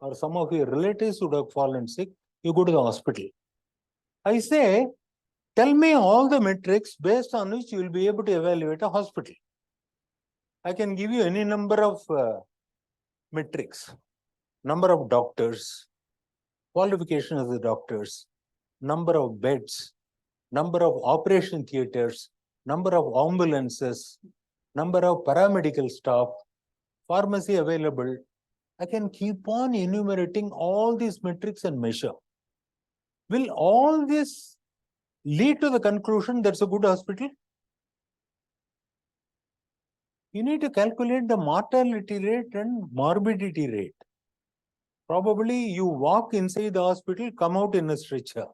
or some of your relatives would have fallen sick, you go to the hospital. I say, tell me all the metrics based on which you will be able to evaluate a hospital. I can give you any number of metrics. Number of doctors, qualification of the doctors, number of beds, number of operation theaters, number of ambulances, number of paramedical staff, pharmacy available. I can keep on enumerating all these metrics and measure. Will all this lead to the conclusion that's a good hospital? You need to calculate the mortality rate and morbidity rate. Probably you walk inside the hospital, come out in a stretcher.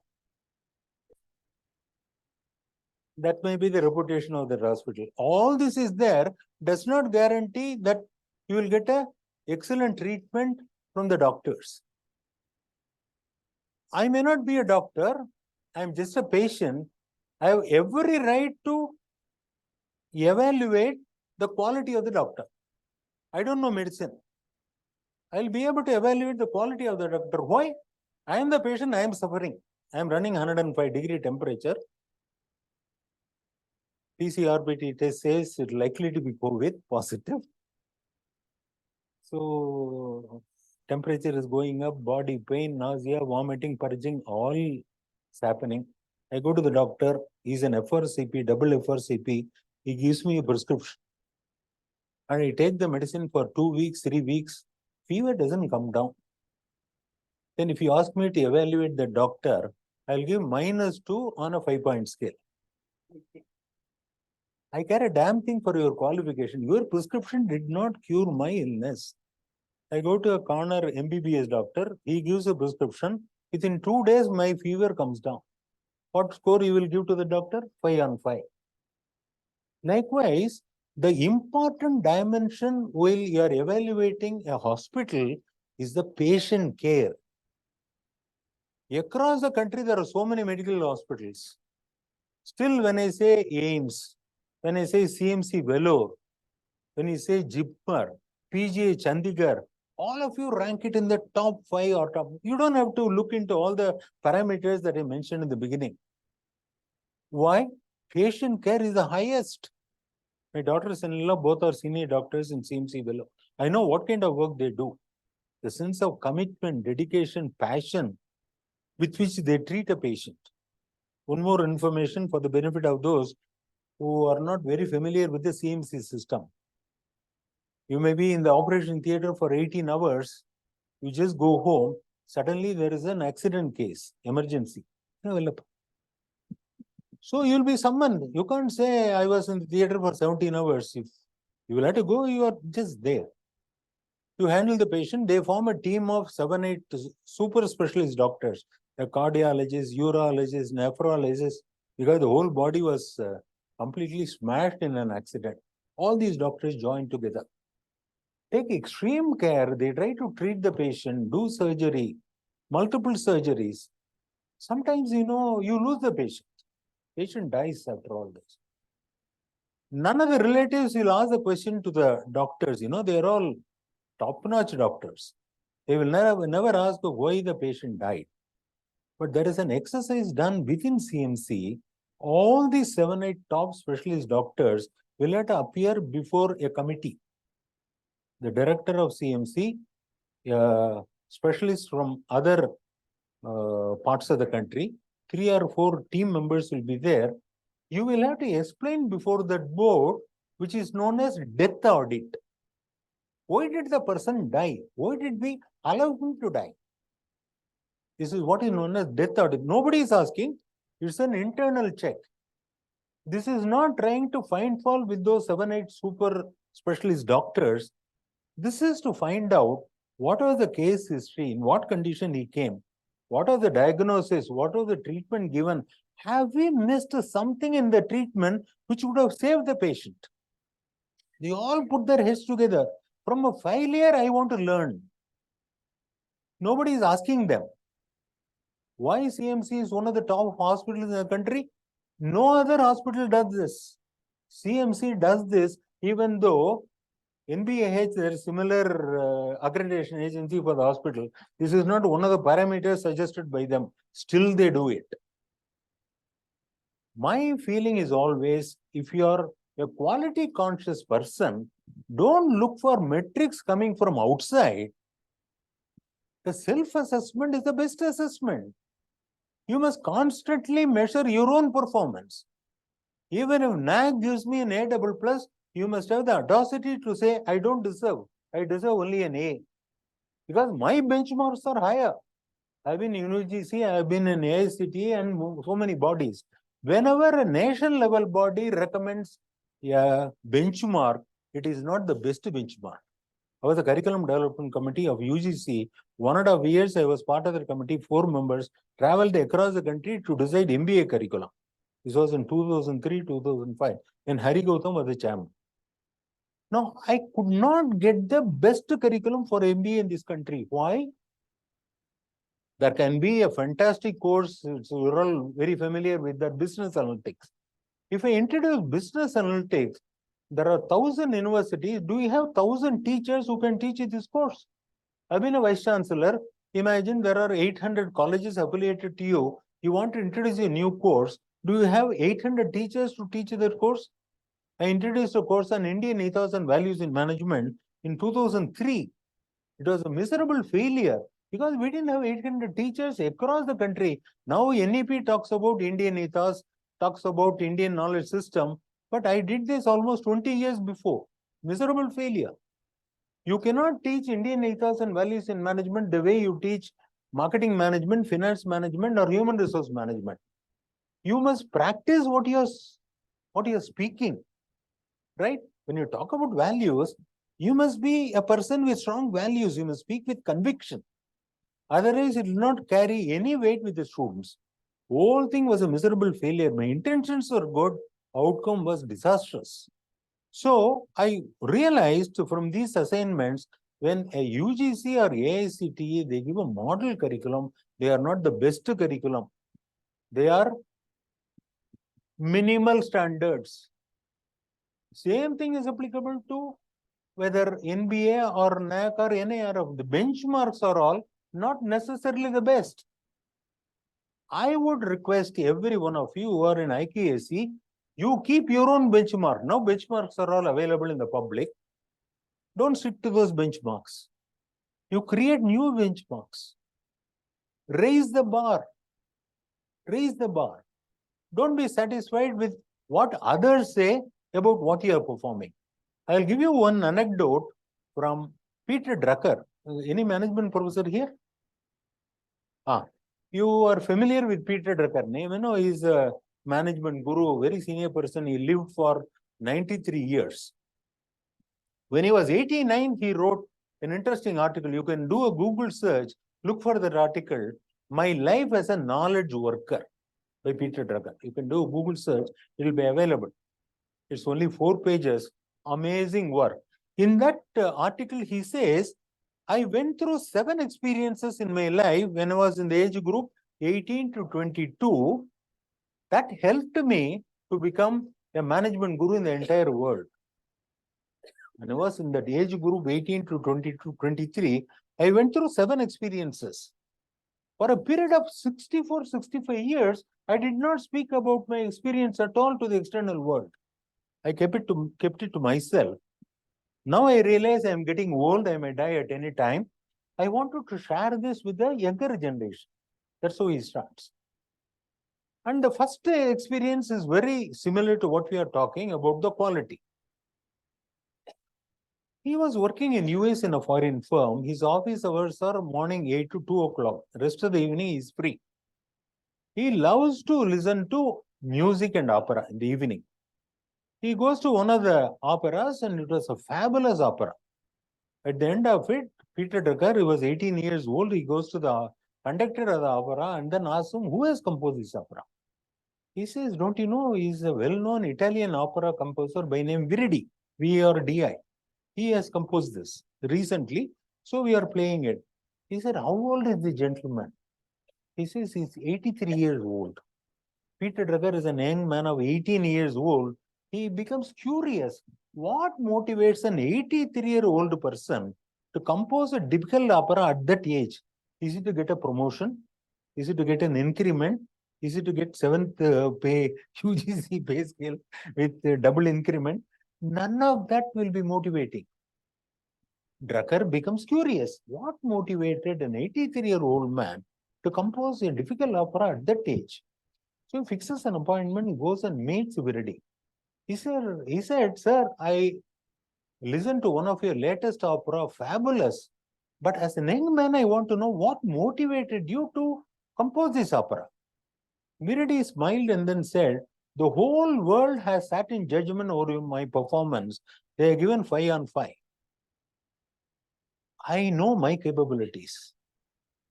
That may be the reputation of the hospital. All this is there, does not guarantee that you will get an excellent treatment from the doctors. I may not be a doctor, I am just a patient. I have every right to evaluate the quality of the doctor. I don't know medicine. I will be able to evaluate the quality of the doctor. Why? I am the patient, I am suffering. I am running 105-degree temperature. PCR test says it's likely to be COVID positive. So temperature is going up, body pain, nausea, vomiting, purging, all is happening. I go to the doctor, he's an FRCP, double FRCP, he gives me a prescription. And I take the medicine for 2 weeks, 3 weeks, fever doesn't come down. Then if you ask me to evaluate the doctor, I'll give -2 on a 5-point scale. I care a damn thing for your qualification. Your prescription did not cure my illness. I go to a corner MBBS doctor, he gives a prescription. Within 2 days, my fever comes down. What score you will give to the doctor? 5 on 5. Likewise, the important dimension while you are evaluating a hospital is the patient care. Across the country, there are so many medical hospitals. Still, when I say AIMS, when I say CMC Vellore, when you say JIPMER, PGA Chandigarh, all of you rank it in the top 5 or top. You don't have to look into all the parameters that I mentioned in the beginning. Why? Patient care is the highest. My daughters-in-law both are senior doctors in CMC Vellore. I know what kind of work they do. The sense of commitment, dedication, passion with which they treat a patient. One more information for the benefit of those who are not very familiar with the CMC system. You may be in the operation theater for 18 hours. You just go home. Suddenly there is an accident case, emergency. So you'll be summoned. You can't say I was in the theater for 17 hours. If you will have to go, you are just there. You handle the patient. They form a team of 7-8 super specialist doctors. A cardiologist, urologist, nephrologist, because the whole body was completely smashed in an accident. All these doctors join together. Take extreme care. They try to treat the patient, do surgery, multiple surgeries. Sometimes, you lose the patient. Patient dies after all this. None of the relatives will ask the question to the doctors. They are all top-notch doctors. They will never ask why the patient died. But there is an exercise done within CMC. All these 7-8 top specialist doctors will have to appear before a committee. The director of CMC, specialists from other parts of the country, 3 or 4 team members will be there. You will have to explain before that board, which is known as death audit. Why did the person die? Why did we allow him to die? This is what is known as death audit. Nobody is asking. It's an internal check. This is not trying to find fault with those 7-8 super specialist doctors. This is to find out what was the case history, in what condition he came, what was the diagnosis, what was the treatment given. Have we missed something in the treatment which would have saved the patient? They all put their heads together. From a failure, I want to learn. Nobody is asking them. Why CMC is one of the top hospitals in the country? No other hospital does this. CMC does this even though NBAH, there is similar accreditation agency for the hospital. This is not one of the parameters suggested by them. Still, they do it. My feeling is always, if you are a quality conscious person, don't look for metrics coming from outside. The self-assessment is the best assessment. You must constantly measure your own performance. Even if NAAC gives me an A++, you must have the audacity to say, I don't deserve. I deserve only an A. Because my benchmarks are higher. I've been in UGC, I've been in AICT and so many bodies. Whenever a nation level body recommends a benchmark, it is not the best benchmark. I was the curriculum development committee of UGC. 1.5 years, I was part of the committee, 4 members, traveled across the country to decide MBA curriculum. This was in 2003, 2005, when Hari Gautam was the chairman. Now, I could not get the best curriculum for MBA in this country. Why? There can be a fantastic course, so you're all very familiar with that, business analytics. If I introduce business analytics, there are 1,000 universities. Do you have 1,000 teachers who can teach this course? I've been a Vice-Chancellor. Imagine there are 800 colleges affiliated to you. You want to introduce a new course. Do you have 800 teachers to teach that course? I introduced a course on Indian ethos and values in management in 2003. It was a miserable failure because we didn't have 800 teachers across the country. Now NEP talks about Indian ethos, talks about Indian knowledge system, but I did this almost 20 years before. Miserable failure. You cannot teach Indian ethos and values in management the way you teach marketing management, finance management, or human resource management. You must practice what you're speaking, right? When you talk about values, you must be a person with strong values. You must speak with conviction. Otherwise, it will not carry any weight with the students. Whole thing was a miserable failure. My intentions were good, outcome was disastrous. So I realized from these assignments, when a UGC or AICTE, they give a model curriculum, they are not the best curriculum. They are minimal standards. Same thing is applicable to whether NBA or NAAC or NIRF. The benchmarks are all not necessarily the best. I would request every one of you who are in IQAC, you keep your own benchmark. Now benchmarks are all available in the public. Don't stick to those benchmarks. You create new benchmarks. Raise the bar. Raise the bar. Don't be satisfied with what others say about what you are performing. I'll give you one anecdote from Peter Drucker. Any management professor here? You are familiar with Peter Drucker name. You know, he's a management guru, very senior person. He lived for 93 years. When he was 89, he wrote an interesting article. You can do a Google search, look for that article, My Life as a Knowledge Worker by Peter Drucker. You can do a Google search, it will be available. It's only 4 pages, amazing work. In that article, he says, I went through 7 experiences in my life when I was in the age group 18 to 22. That helped me to become a management guru in the entire world. When I was in that age group 18 to 22, 23, I went through 7 experiences. For a period of 64, 65 years, I did not speak about my experience at all to the external world. I kept it to myself. Now I realize I am getting old, I may die at any time. I wanted to share this with the younger generation. That's how he starts. And the first experience is very similar to what we are talking about, the quality. He was working in US in a foreign firm. His office hours are morning 8 to 2 o'clock. Rest of the evening is free. He loves to listen to music and opera in the evening. He goes to one of the operas and it was a fabulous opera. At the end of it, Peter Drucker, he was 18 years old. He goes to the conductor of the opera and then asks him, who has composed this opera? He says, don't you know, he's a well-known Italian opera composer by name Verdi, V-R-D-I. He has composed this recently, so we are playing it. He said, how old is the gentleman? He says, he's 83 years old. Peter Drucker is a young man of 18 years old. He becomes curious. What motivates an 83-year-old person to compose a difficult opera at that age? Is it to get a promotion? Is it to get an increment? Is it to get 7th pay, UGC pay scale with double increment? None of that will be motivating. Drucker becomes curious. What motivated an 83-year-old man to compose a difficult opera at that age? So he fixes an appointment, goes and meets Reddy. He said, sir, I listened to one of your latest opera, fabulous. But as a young man, I want to know what motivated you to compose this opera. Reddy smiled and then said, the whole world has sat in judgment over my performance. They are given 5 on 5. I know my capabilities.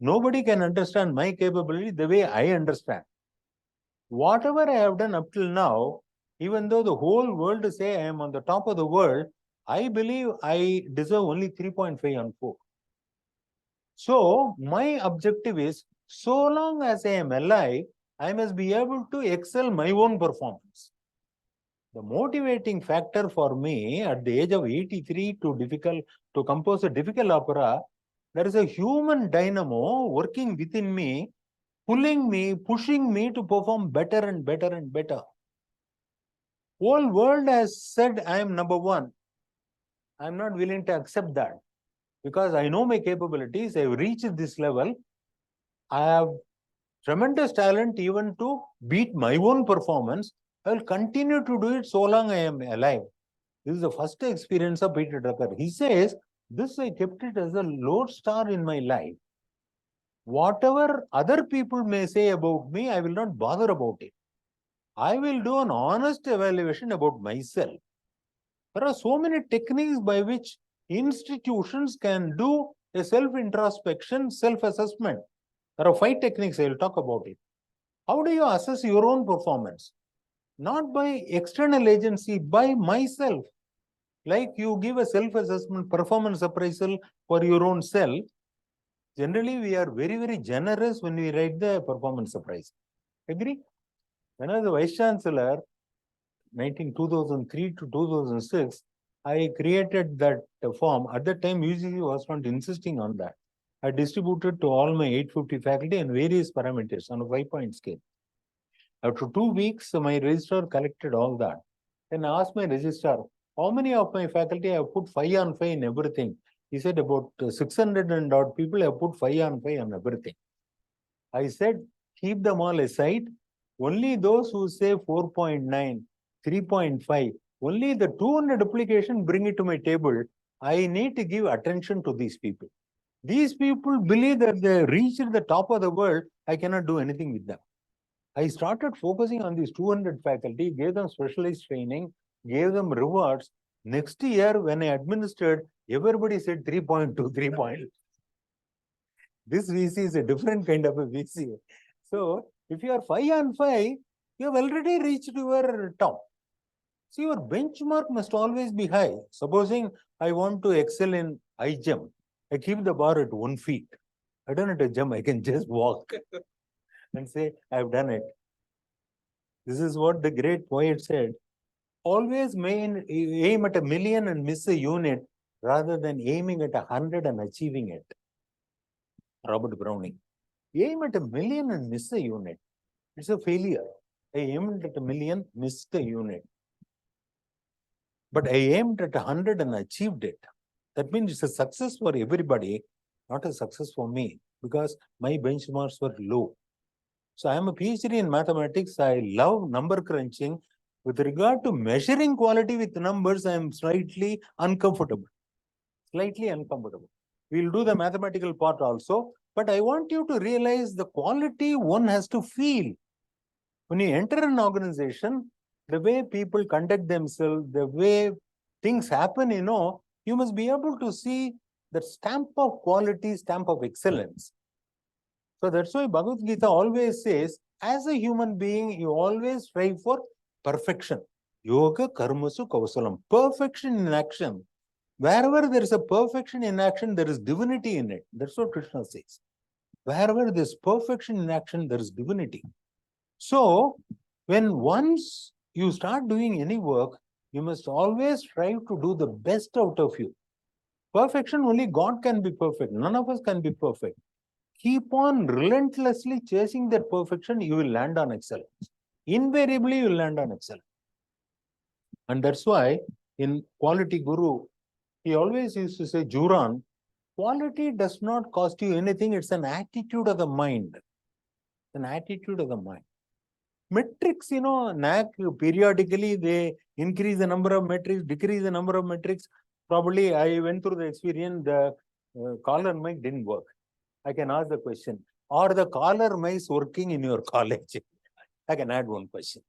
Nobody can understand my capability the way I understand. Whatever I have done up till now, even though the whole world say I am on the top of the world, I believe I deserve only 3.5 on 4. So my objective is, so long as I am alive, I must be able to excel my own performance. The motivating factor for me at the age of 83 to compose a difficult opera, there is a human dynamo working within me, pulling me, pushing me to perform better and better and better. Whole world has said I am number one. I am not willing to accept that because I know my capabilities. I have reached this level. I have tremendous talent even to beat my own performance. I will continue to do it so long I am alive. This is the first experience of Peter Drucker. He says, this I kept it as a lodestar in my life. Whatever other people may say about me, I will not bother about it. I will do an honest evaluation about myself. There are so many techniques by which institutions can do a self-introspection, self-assessment. There are 5 techniques, I will talk about it. How do you assess your own performance? Not by external agency, by myself. Like you give a self-assessment performance appraisal for your own self. Generally, we are very, very generous when we write the performance appraisal. Agree? When I was the Vice-Chancellor, 2003 to 2006, I created that form. At that time, UGC was not insisting on that. I distributed to all my 850 faculty and various parameters on a 5-point scale. After 2 weeks, my registrar collected all that. Then I asked my registrar, how many of my faculty have put 5 on 5 in everything? He said about 600 and odd people have put 5 on 5 on everything. I said, keep them all aside. Only those who say 4.9, 3.5, only the 200 application bring it to my table. I need to give attention to these people. These people believe that they reached the top of the world. I cannot do anything with them. I started focusing on these 200 faculty, gave them specialized training, gave them rewards. Next year, when I administered, everybody said 3.2, 3.2. This VC is a different kind of a VC. So, if you are 5 on 5, you have already reached your top. So, your benchmark must always be high. Supposing I want to excel in high jump, I keep the bar at 1 feet. I don't have to jump, I can just walk and say, I've done it. This is what the great poet said. Always aim at 1,000,000 and miss a unit rather than aiming at 100 and achieving it. Robert Browning. Aim at 1,000,000 and miss a unit. It's a failure. I aimed at 1,000,000, missed a unit. But I aimed at 100 and achieved it. That means it's a success for everybody, not a success for me, because my benchmarks were low. So I am a PhD in mathematics. I love number crunching. With regard to measuring quality with numbers, I am slightly uncomfortable. Slightly uncomfortable. We'll do the mathematical part also. But I want you to realize the quality one has to feel. When you enter an organization, the way people conduct themselves, the way things happen, you must be able to see the stamp of quality, stamp of excellence. So that's why Bhagavad Gita always says, as a human being, you always strive for perfection. Yoga karmasu kausalam. Perfection in action. Wherever there is a perfection in action, there is divinity in it. That's what Krishna says. Wherever there is perfection in action, there is divinity. So, when once you start doing any work, You must always strive to do the best out of you. Perfection, only God can be perfect. None of us can be perfect. Keep on relentlessly chasing that perfection, you will land on excellence. Invariably, you will land on excellence. And that's why in Quality Guru, he always used to say, Juran, quality does not cost you anything. It's an attitude of the mind. An attitude of the mind. Metrics, NAAC, periodically they increase the number of metrics, decrease the number of metrics. Probably I went through the experience, the collar mic didn't work. I can ask the question, are the collar mics working in your college? I can add one question.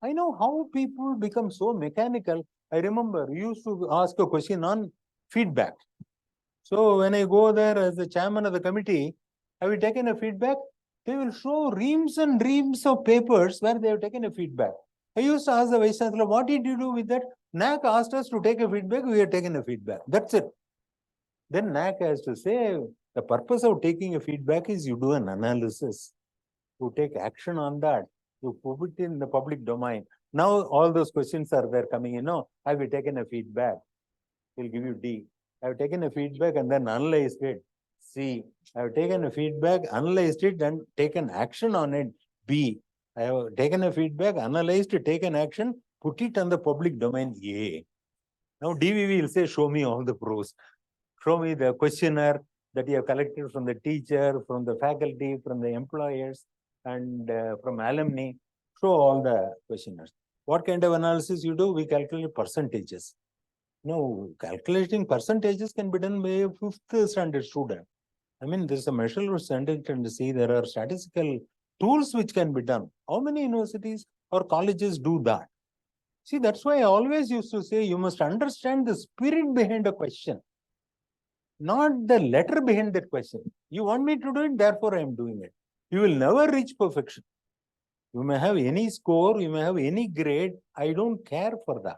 I know how people become so mechanical. I remember you used to ask a question on feedback. So when I go there as the chairman of the committee, have you taken a feedback? They will show reams and reams of papers where they have taken a feedback. I used to ask the Vice-Chancellor, what did you do with that? NAAC asked us to take a feedback, we have taken a feedback. That's it. Then NAAC has to say, the purpose of taking a feedback is you do an analysis. You take action on that. You put it in the public domain. Now all those questions are there coming in. Have you taken a feedback? We'll give you D. I have taken a feedback and then analyzed it. C. I have taken a feedback, analyzed it, and taken action on it. B. I have taken a feedback, analyzed it, taken action, put it on the public domain. A. Now DVV will say, show me all the pros. Show me the questionnaire that you have collected from the teacher, from the faculty, from the employers, and from alumni. Show all the questionnaires. What kind of analysis you do? We calculate percentages. No, calculating percentages can be done by a 5th standard student. I mean, there's a measurable standard and see there are statistical tools which can be done. How many universities or colleges do that? See, that's why I always used to say you must understand the spirit behind a question, not the letter behind that question. You want me to do it, therefore I am doing it. You will never reach perfection. You may have any score, you may have any grade. I don't care for that.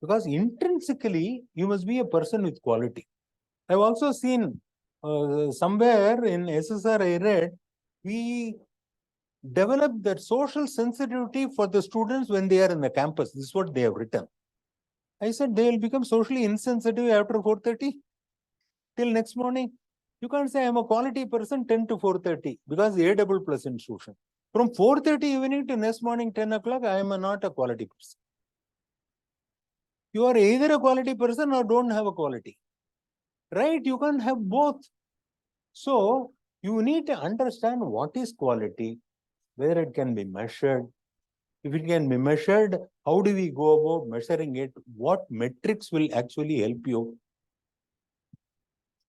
Because intrinsically, you must be a person with quality. I've also seen somewhere in SSR I read, we develop that social sensitivity for the students when they are in the campus. This is what they have written. I said they will become socially insensitive after 4:30 till next morning. You can't say I'm a quality person 10 to 4:30 because A double plus institution. From 4:30 evening to next morning 10 o'clock, I am not a quality person. You are either a quality person or don't have a quality. Right? You can't have both. So you need to understand what is quality, whether it can be measured. If it can be measured, how do we go about measuring it? What metrics will actually help you?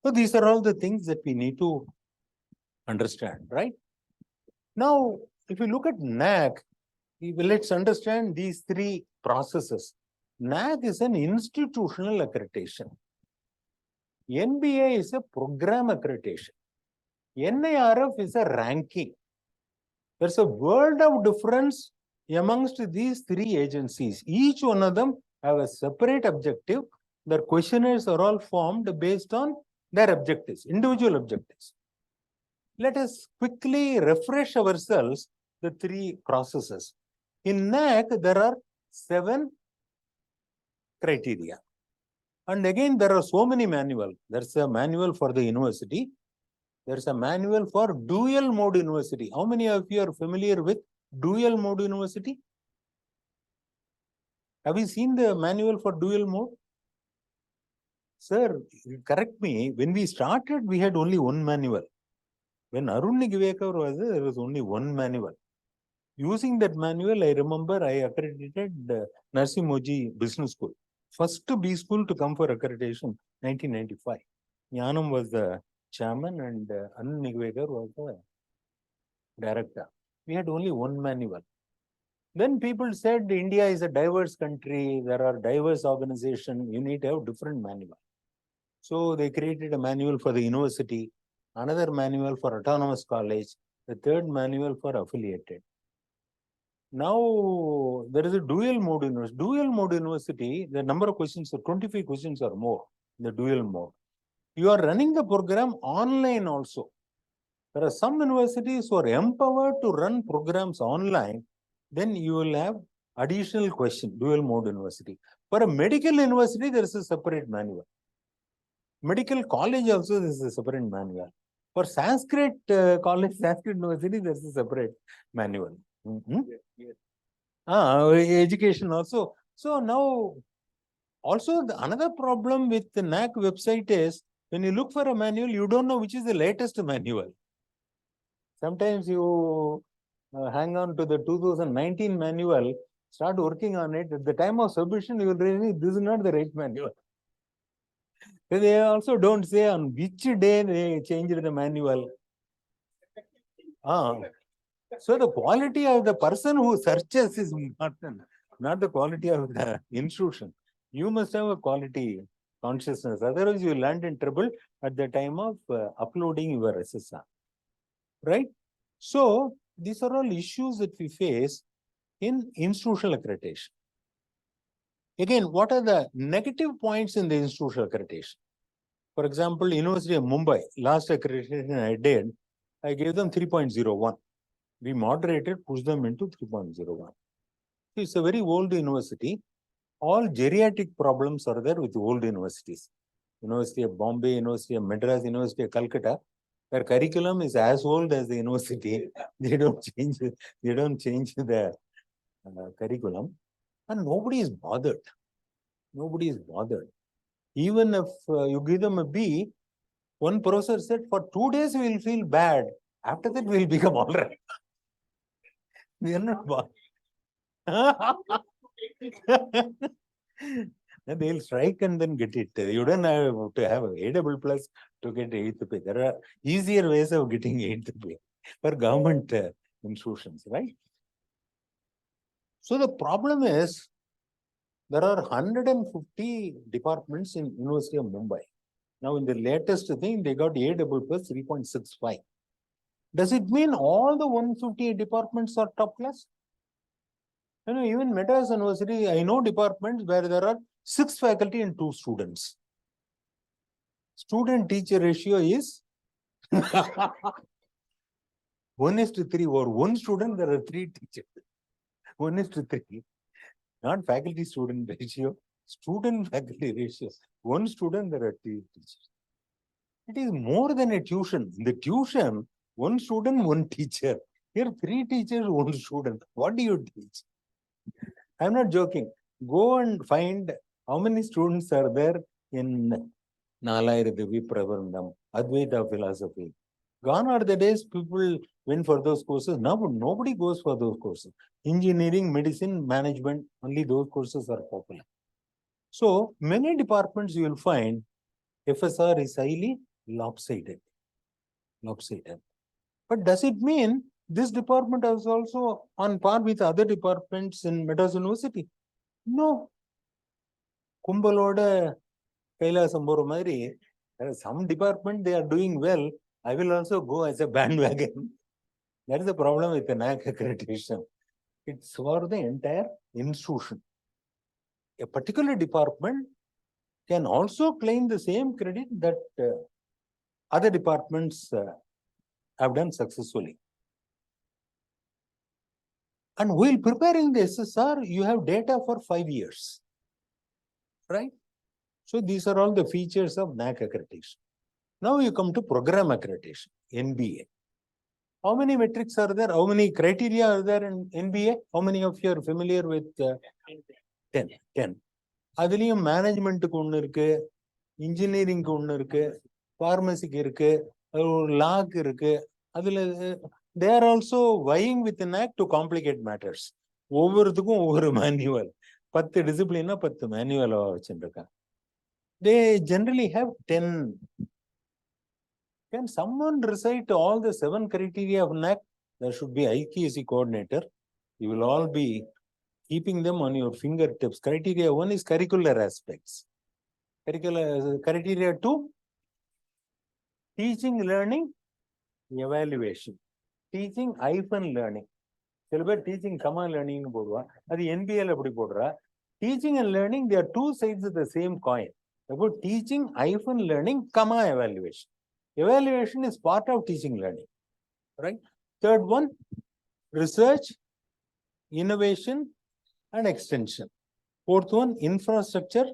So these are all the things that we need to understand, right? Now, if you look at NAAC, let's understand these 3 processes. NAAC is an institutional accreditation. NBA is a program accreditation. NIRF is a ranking. There's a world of difference amongst these 3 agencies. Each one of them have a separate objective. Their questionnaires are all formed based on their objectives, individual objectives. Let us quickly refresh ourselves the 3 processes. In NAAC, there are 7 criteria. And again, there are so many manuals. There's a manual for the university. There's a manual for dual mode university. How many of you are familiar with dual mode university? Have you seen the manual for dual mode? Sir, correct me. When we started, we had only one manual. When Arun Nigvekar was there was only one manual. Using that manual, I remember I accredited Narsim Moji Business School. First B school to come for accreditation, 1995. Jnanam was the chairman and Arun Nigvekar was the director. We had only one manual. Then people said India is a diverse country, there are diverse organizations, you need to have different manual. So they created a manual for the university, another manual for autonomous college, the 3rd manual for affiliated. Now there is a dual mode university. Dual mode university, the number of questions, 25 questions or more in the dual mode. You are running the program online also. There are some universities who are empowered to run programs online. Then you will have Additional question, dual mode university. For a medical university, there is a separate manual. Medical college also, there is a separate manual. For Sanskrit college, Sanskrit university, there is a separate manual. Education also. So now, also another problem with the NAAC website is, when you look for a manual, you don't know which is the latest manual. Sometimes you hang on to the 2019 manual, start working on it. At the time of submission, you will realize this is not the right manual. They also don't say on which day they changed the manual. So the quality of the person who searches is important, not the quality of the institution. You must have a quality consciousness. Otherwise, you land in trouble at the time of uploading your SSR. Right? So these are all issues that we face in institutional accreditation. Again, what are the negative points in the institutional accreditation? For example, University of Mumbai, last accreditation I did, I gave them 3.01. We moderated, pushed them into 3.01. It's a very old university. All geriatric problems are there with old universities. University of Bombay, University of Madras, University of Calcutta. Their curriculum is as old as the university. They don't change the curriculum. And nobody is bothered. Nobody is bothered. Even if you give them a B, one professor said, for 2 days we will feel bad. After that, we will become all right. We are not bothered. They'll strike and then get it. You don't have to have A++ to get 8th pay. There are easier ways of getting 8th pay for government institutions, right? So the problem is, there are 150 departments in University of Mumbai. Now, in the latest thing, they got A++ 3.65. Does it mean all the 150 departments are top class? Even Madras University, I know departments where there are 6 faculty and 2 students. Student-teacher ratio is 1:3, or 1 student, there are 3 teachers. 1:3. Not faculty-student ratio, student-faculty ratio. 1 student, there are 3 teachers. It is more than a tuition. In the tuition, 1 student, 1 teacher. Here, 3 teachers, 1 student. What do you teach? I'm not joking. Go and find how many students are there in Nalayadavi Pravarandam, Advaita philosophy. Gone are the days people went for those courses. Now nobody goes for those courses. Engineering, medicine, management, only those courses are popular. So many departments you will find FSR is highly lopsided. But does it mean this department is also on par with other departments in Madras University? No. Kumbaloda Kailasam Boro Madri, there is some department they are doing well. I will also go as a bandwagon. That is the problem with the NAAC accreditation. It's for the entire institution. A particular department can also claim the same credit that other departments have done successfully. And while preparing the SSR, you have data for 5 years, right? So these are all the features of NAAC accreditation. Now you come to program accreditation, NBA. How many metrics are there? How many criteria are there in NBA? How many of you are familiar with 10? 10. Adiliyum management ku onnu irukku, engineering ku onnu irukku, pharmacy ku irukku, law ku irukku. Adula they are also vying with the NAAC to complicate matters. ஒவ்வொருத்துக்கும் ஒவ்வொரு manual. 10 discipline 10 manual வச்சிருக்காங்க. They generally have 10. Can someone recite all the 7 criteria of NAAC? There should be IQAC coordinator. You will all be keeping them on your fingertips. Criteria 1 is curricular aspects. Criteria 2, teaching, learning, evaluation. Teaching -learning. Teaching, learning. That's NBL. Teaching and learning, they are 2 sides of the same coin. About teaching, -learning, evaluation. Evaluation is part of teaching learning. Right? Third one, research, innovation, and extension. Fourth one, infrastructure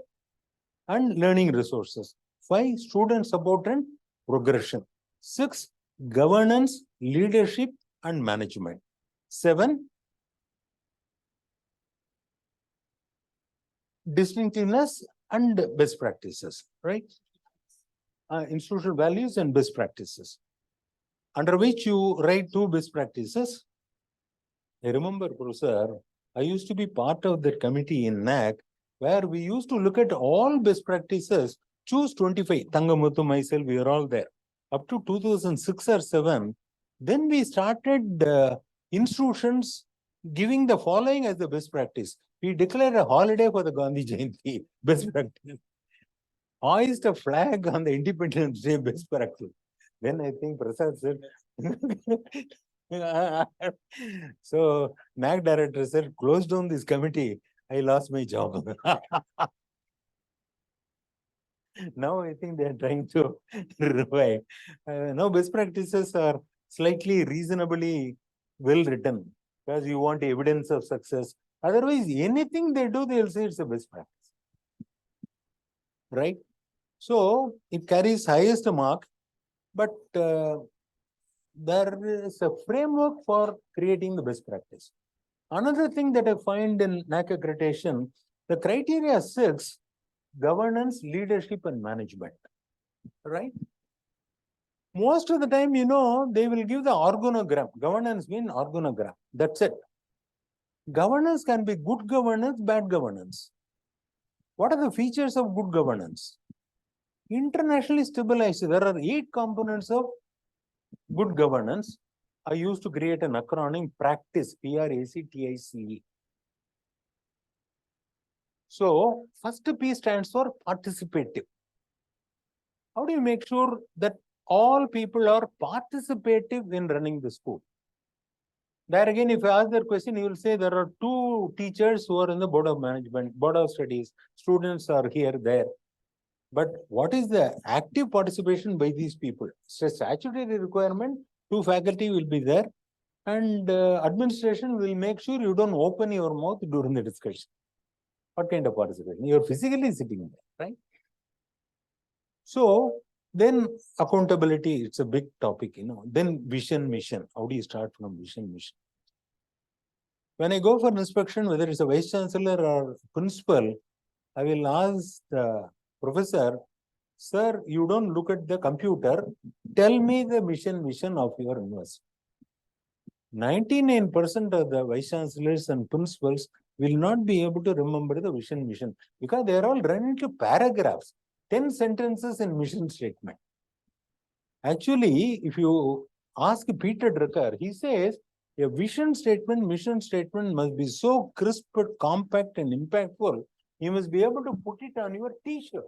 and learning resources. 5, student support and progression. 6, governance, leadership and management. 7, distinctiveness and best practices, right? Institutional values and best practices, under which you write 2 best practices. I remember, Professor, I used to be part of that committee in NAAC where we used to look at all best practices, choose 25. Thangamuthu, myself, we are all there. Up to 2006 or 7, then we started institutions giving the following as the best practice. We declared a holiday for the Gandhi Jayanti, best practice. Hoist a flag on the Independence Day, best practice. Then I think Prasad said, so NAAC director said, close down this committee. I lost my job. Now I think they are trying to revive. Now best practices are slightly reasonably well written because you want evidence of success. Otherwise, anything they do, they'll say it's a best practice. Right? So it carries highest mark, but there is a framework for creating the best practice. Another thing that I find in NAAC accreditation, the criteria 6, governance, leadership, and management. Right? Most of the time, you know, they will give the organogram. Governance means organogram. That's it. Governance can be good governance, bad governance. What are the features of good governance? Internationally stabilized. There are 8 components of good governance. I used to create an acronym, practice, PRACTICE. So, first P stands for participative. How do you make sure that all people are participative in running the school? There again, if I ask that question, you will say there are 2 teachers who are in the board of management, board of studies. Students are here, there. But what is the active participation by these people? It's a statutory requirement. 2 faculty will be there, and administration will make sure you don't open your mouth during the discussion. What kind of participation? You're physically sitting there, right? So then accountability, it's a big topic, you know. Then vision, mission. How do you start from vision, mission? When I go for inspection, whether it's a Vice-Chancellor or principal, I will ask the professor, sir, you don't look at the computer. Tell me the mission of your university. 99% of the Vice-Chancellors and principals will not be able to remember the vision, mission because they are all run into paragraphs, 10 sentences in mission statement. Actually, if you ask Peter Drucker, he says a vision statement, mission statement must be so crisp, compact, and impactful. You must be able to put it on your t-shirt.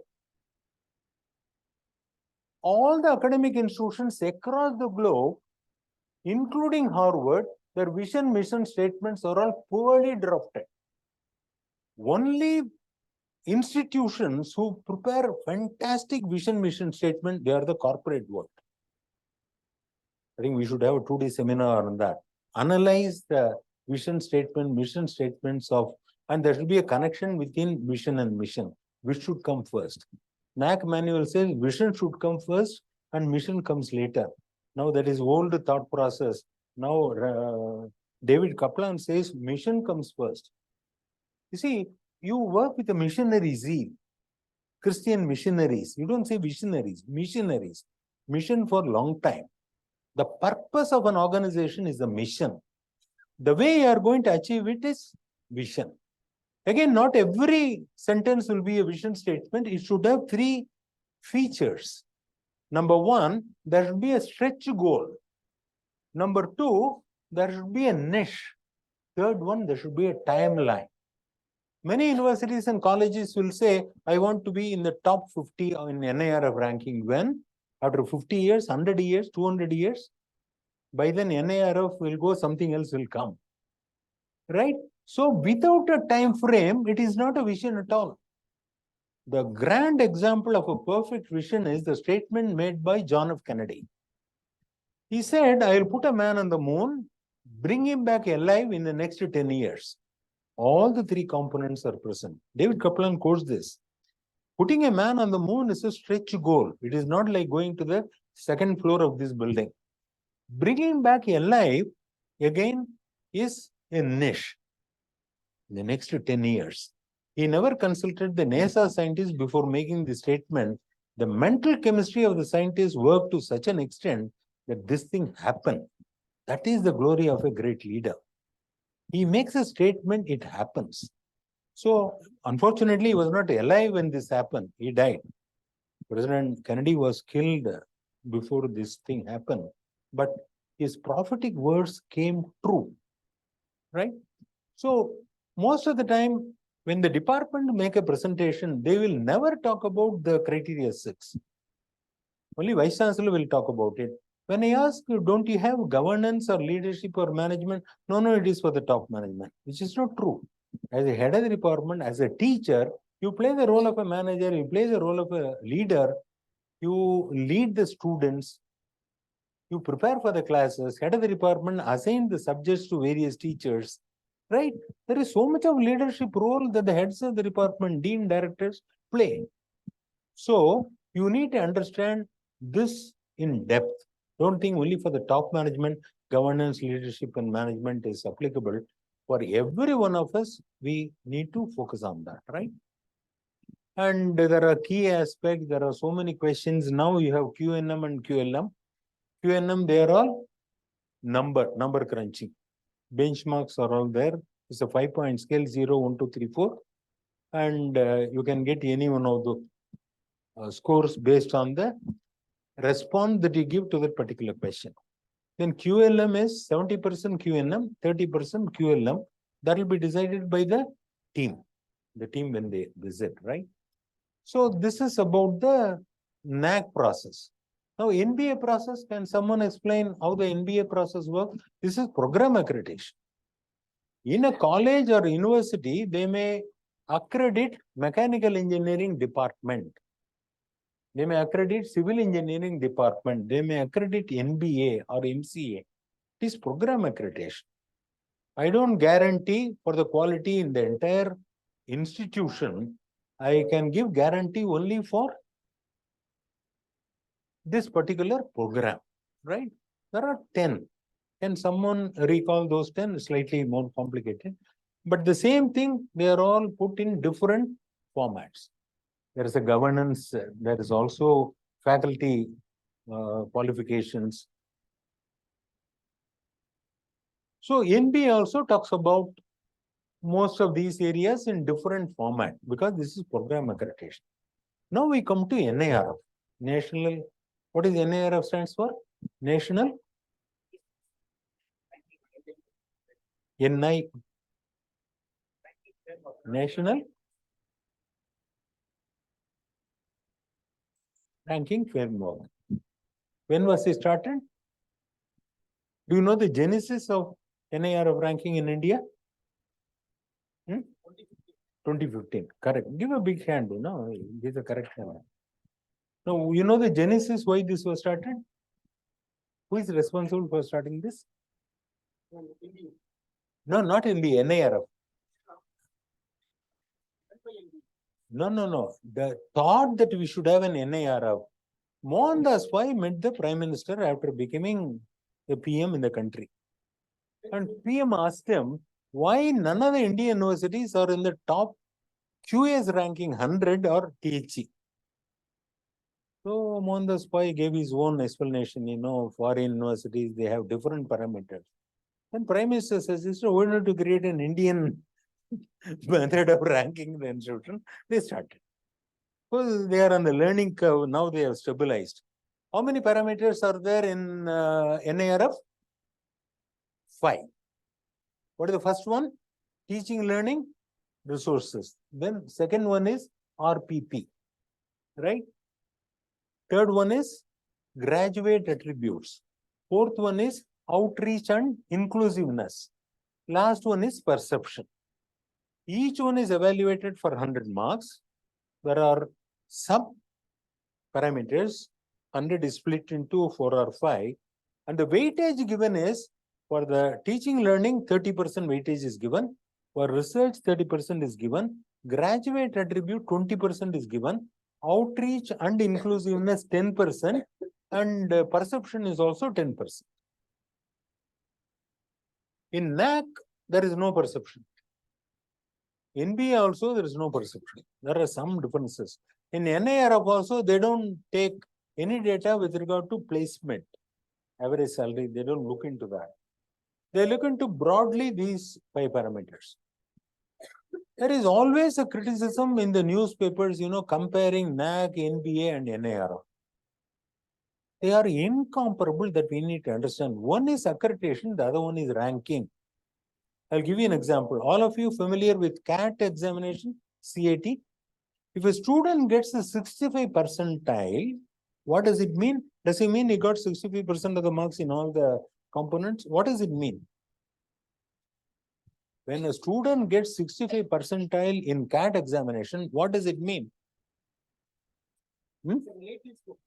All the academic institutions across the globe, including Harvard, their vision, mission statements are all poorly drafted. Only institutions who prepare fantastic vision, mission statement, they are the corporate world. I think we should have a 2-day seminar on that. Analyze the vision statement, mission statements of, and there should be a connection between vision and mission. Which should come first? NAAC manual says vision should come first and mission comes later. Now that is old thought process. Now David Kaplan says mission comes first. You see, you work with a missionary zeal, Christian missionaries. You don't say visionaries, missionaries. Mission for a long time. The purpose of an organization is the mission. The way you are going to achieve it is vision. Again, not every sentence will be a vision statement. It should have 3 features. Number 1, there should be a stretch goal. Number 2, there should be a niche. Third one, there should be a timeline. Many universities and colleges will say, I want to be in the top 50 in NIRF ranking. When? After 50 years, 100 years, 200 years? By then, NIRF will go, something else will come. Right? So, without a time frame, it is not a vision at all. The grand example of a perfect vision is the statement made by John F. Kennedy. He said, I will put a man on the moon, bring him back alive in the next 10 years. all the three components are present. David Kaplan quotes this. Putting a man on the moon is a stretch goal. It is not like going to the second floor of this building. Bringing him back alive again is a niche. In the next 10 years, he never consulted the NASA scientists before making the statement. The mental chemistry of the scientists worked to such an extent that this thing happened. That is the glory of a great leader. He makes a statement, it happens. So, unfortunately, he was not alive when this happened. He died. President Kennedy was killed before this thing happened. But his prophetic words came true. Right? So, most of the time, when the department make a presentation, they will never talk about the criteria 6. Only Vice-Chancellor will talk about it. When I ask, don't you have governance or leadership or management? No, it is for the top management, which is not true. As a head of the department, as a teacher, you play the role of a manager, you play the role of a leader, you lead the students, you prepare for the classes, head of the department assign the subjects to various teachers, right? There is so much of leadership role that the heads of the department, dean, directors play. So you need to understand this in depth. Don't think only for the top management, governance, leadership, and management is applicable. For every one of us, we need to focus on that, right? And there are key aspects. There are so many questions. Now you have QNM and QLM. QNM, they are all number crunching. Benchmarks are all there. It's a 5-point scale, 0, 1, 2, 3, 4. And you can get any one of the scores based on the response that you give to that particular question. Then QLM is 70% QNM, 30% QLM. That will be decided by the team when they visit, right? So this is about the NAAC process. Now, NBA process, can someone explain how the NBA process works? This is program accreditation. In a college or university, they may accredit mechanical engineering department. They may accredit civil engineering department. They may accredit MBA or MCA. It is program accreditation. I don't guarantee for the quality in the entire institution. I can give guarantee only for this particular program, right? There are 10. Can someone recall those 10? Slightly more complicated. But the same thing, they are all put in different formats. There is a governance, there is also faculty qualifications. So NBA also talks about most of these areas in different format because this is program accreditation. Now we come to NIRF, National. What is NIRF stands for? National National Ranking Framework. When was it started? Do you know the genesis of NIRF ranking in India? 2015. Correct. Give a big hand, give the correct hand. Now, you know the genesis why this was started? Who is responsible for starting this? No, not in the NIRF. No. The thought that we should have an NIRF. Mohandas Pai met the Prime Minister after becoming a PM in the country. And PM asked him, why none of the Indian universities are in the top QS ranking 100 or THE? So Mohandas Pai gave his own explanation, foreign universities, they have different parameters. Then Prime Minister says, why not to create an Indian method of ranking the institution? They started. Because they are on the learning curve, now they have stabilized. How many parameters are there in NIRF? 5. What is the first one? Teaching, learning, resources. Then second one is RPP, right? Third one is graduate attributes. Fourth one is outreach and inclusiveness. Last one is perception. Each one is evaluated for 100 marks. There are sub parameters. 100 is split into 4 or 5. And the weightage given is for the teaching learning, 30% weightage is given. For research, 30% is given. Graduate attribute, 20% is given. Outreach and inclusiveness, 10%. And perception is also 10%. In NAAC, there is no perception. NBA also, there is no perception. There are some differences. In NIRF also, they don't take any data with regard to placement, average salary. They don't look into that. They look into broadly these 5 parameters. There is always a criticism in the newspapers, comparing NAAC, NBA, and NIRF. They are incomparable that we need to understand. One is accreditation, the other one is ranking. I'll give you an example. All of you familiar with CAT examination, CAT? If a student gets a 65 percentile, what does it mean? Does it mean he got 65% of the marks in all the components? What does it mean? When a student gets 65 percentile in CAT examination, what does it mean?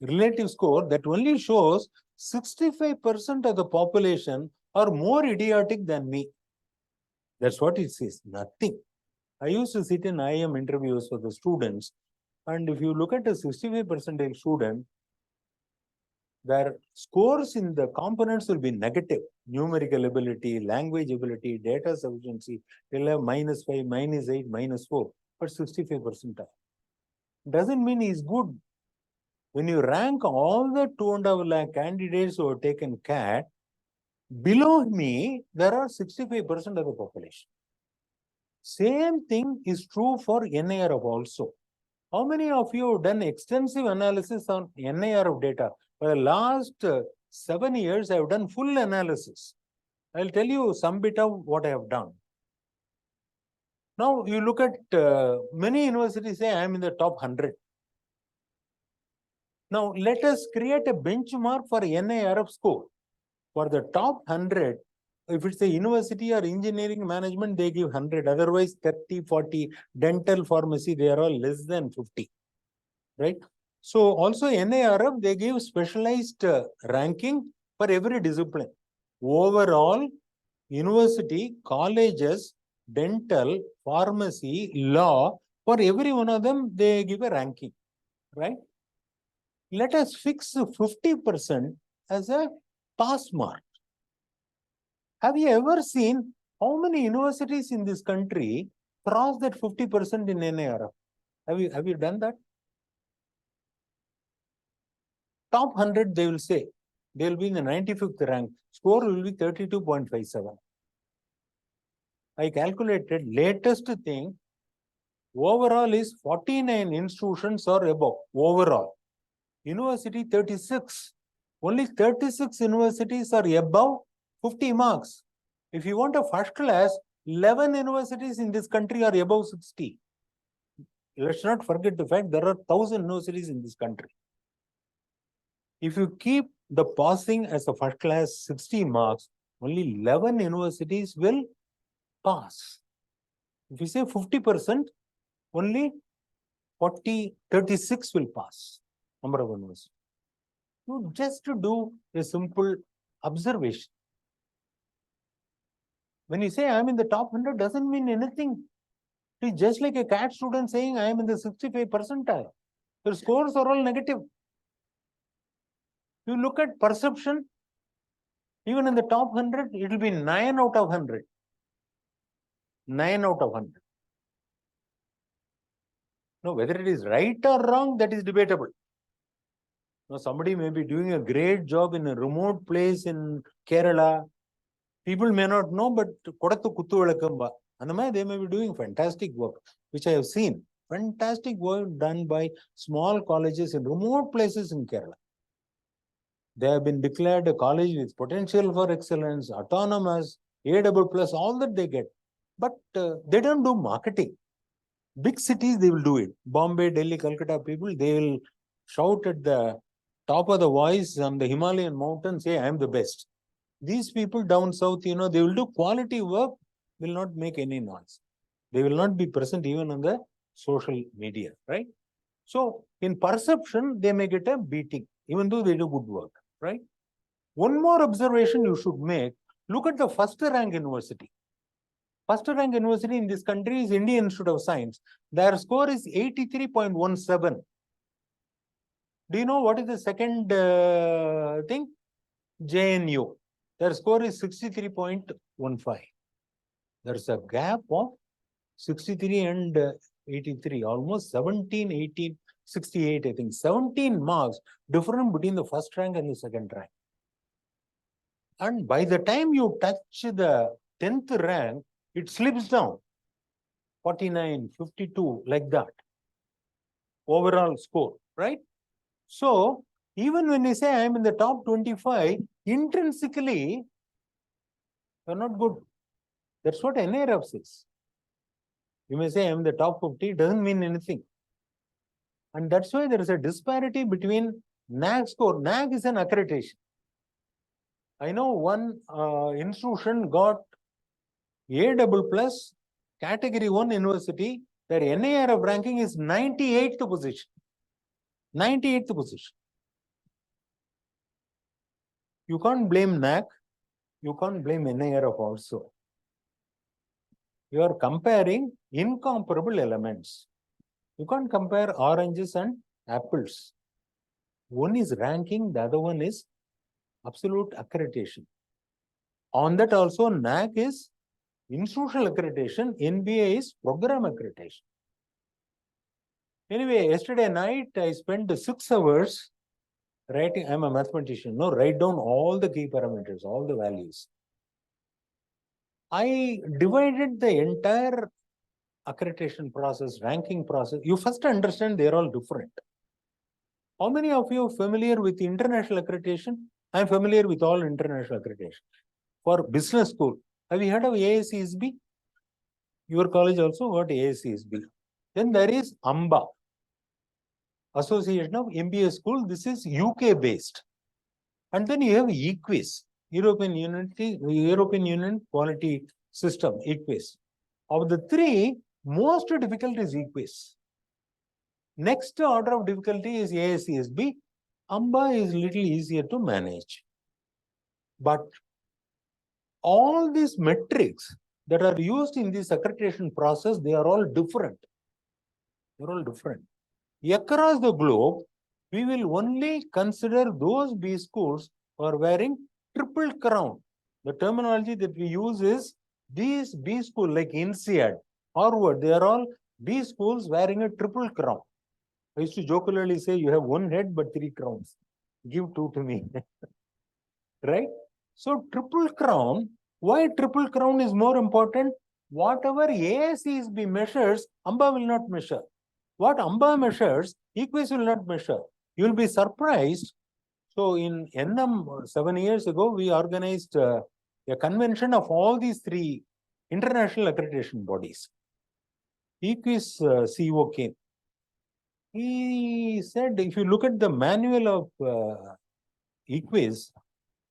Relative score that only shows 65% of the population are more idiotic than me. That's what it says, nothing. I used to sit in IM interviews for the students, and if you look at a 65 percentile student, their scores in the components will be negative. Numerical ability, language ability, data sufficiency, they'll have -5, -8, -4, but 65 percentile. Doesn't mean he's good. When you rank all the 2.5 lakh candidates who have taken CAT, below me, there are 65% of the population. Same thing is true for NIRF also. How many of you have done extensive analysis on NIRF data? For the last 7 years, I have done full analysis. I'll tell you some bit of what I have done. Now, you look at many universities say I am in the top 100. Now, let us create a benchmark for NIRF score. For the top 100, if it's a university or engineering management, they give 100. Otherwise, 30, 40, dental, pharmacy, they are all less than 50. Right? So, also NIRF, they give specialized ranking for every discipline. Overall, university, colleges, dental, pharmacy, law, for every one of them, they give a ranking. Right? Let us fix 50% as a pass mark. Have you ever seen how many universities in this country cross that 50% in NIRF? Have you done that? Top 100, they will say. They will be in the 95th rank. Score will be 32.57. I calculated latest thing. Overall is 49 institutions or above. Overall. University 36. Only 36 universities are above 50 marks. If you want a first class, 11 universities in this country are above 60. Let's not forget the fact there are 1,000 universities in this country. If you keep the passing as a first class 60 marks, only 11 universities will pass. If you say 50%, only 36 will pass. Number of universities. You just to do a simple observation. When you say I am in the top 100, doesn't mean anything. It's just like a CAT student saying I am in the 65 percentile. Their scores are all negative. You look at perception, even in the top 100, it will be 9 out of 100. 9 out of 100. Now, whether it is right or wrong, that is debatable. Now, somebody may be doing a great job in a remote place in Kerala. People may not know, but they may be doing fantastic work, which I have seen. Fantastic work done by small colleges in remote places in Kerala. They have been declared a college with potential for excellence, autonomous, A++, all that they get. But they don't do marketing. Big cities, they will do it. Bombay, Delhi, Calcutta people, they will shout at the top of the voice on the Himalayan mountains, say, I am the best. These people down south, they will do quality work, will not make any noise. They will not be present even on the social media, right? So, in perception, they may get a beating, even though they do good work, right? One more observation you should make, look at the first rank university. First rank university in this country is Indian Institute of Science. Their score is 83.17. Do you know what is the second thing? JNU. Their score is 63.15. There's a gap of 63 and 83, almost 17, 18, 68, I think. 17 marks different between the first rank and the second rank. And by the time you touch the 10th rank, it slips down. 49, 52, like that. Overall score, right? So, even when you say I'm in the top 25, intrinsically, you're not good. That's what NIRF says. You may say I'm the top 50, doesn't mean anything. And that's why there is a disparity between NAAC score. NAAC is an accreditation. I know one institution got A++ category 1 university, their NIRF ranking is 98th position. 98th position. You can't blame NAAC. You can't blame NIRF also. You are comparing incomparable elements. You can't compare oranges and apples. One is ranking, the other one is absolute accreditation. On that also, NAAC is institutional accreditation, NBA is program accreditation. Anyway, yesterday night, I spent 6 hours writing. I'm a mathematician. No, write down all the key parameters, all the values. I divided the entire accreditation process, ranking process. You first understand they're all different. How many of you are familiar with international accreditation? I'm familiar with all international accreditation. For business school, have you heard of AICSB? Your college also got AICSB. Then there is AMBA, Association of MBA School. This is UK based. And then you have IQAC, European Union Quality System, IQAC. Of the three, most difficult is IQAC. Next order of difficulty is AICSB. AMBA is little easier to manage. But all these metrics that are used in this accreditation process, they are all different. They're all different. Across the globe, we will only consider those B schools who are wearing triple crown. The terminology that we use is these B schools like INSEAD, Harvard, they are all B schools wearing a triple crown. I used to jocularly say, you have one head but 3 crowns. Give 2 to me. Right? So triple crown, why triple crown is more important? Whatever AICSB measures, AMBA will not measure. What AMBA measures, IQAC will not measure. You will be surprised. So in NM 7 years ago, we organized a convention of all these 3 international accreditation bodies. IQAC CEO came. He said, if you look at the manual of IQAC,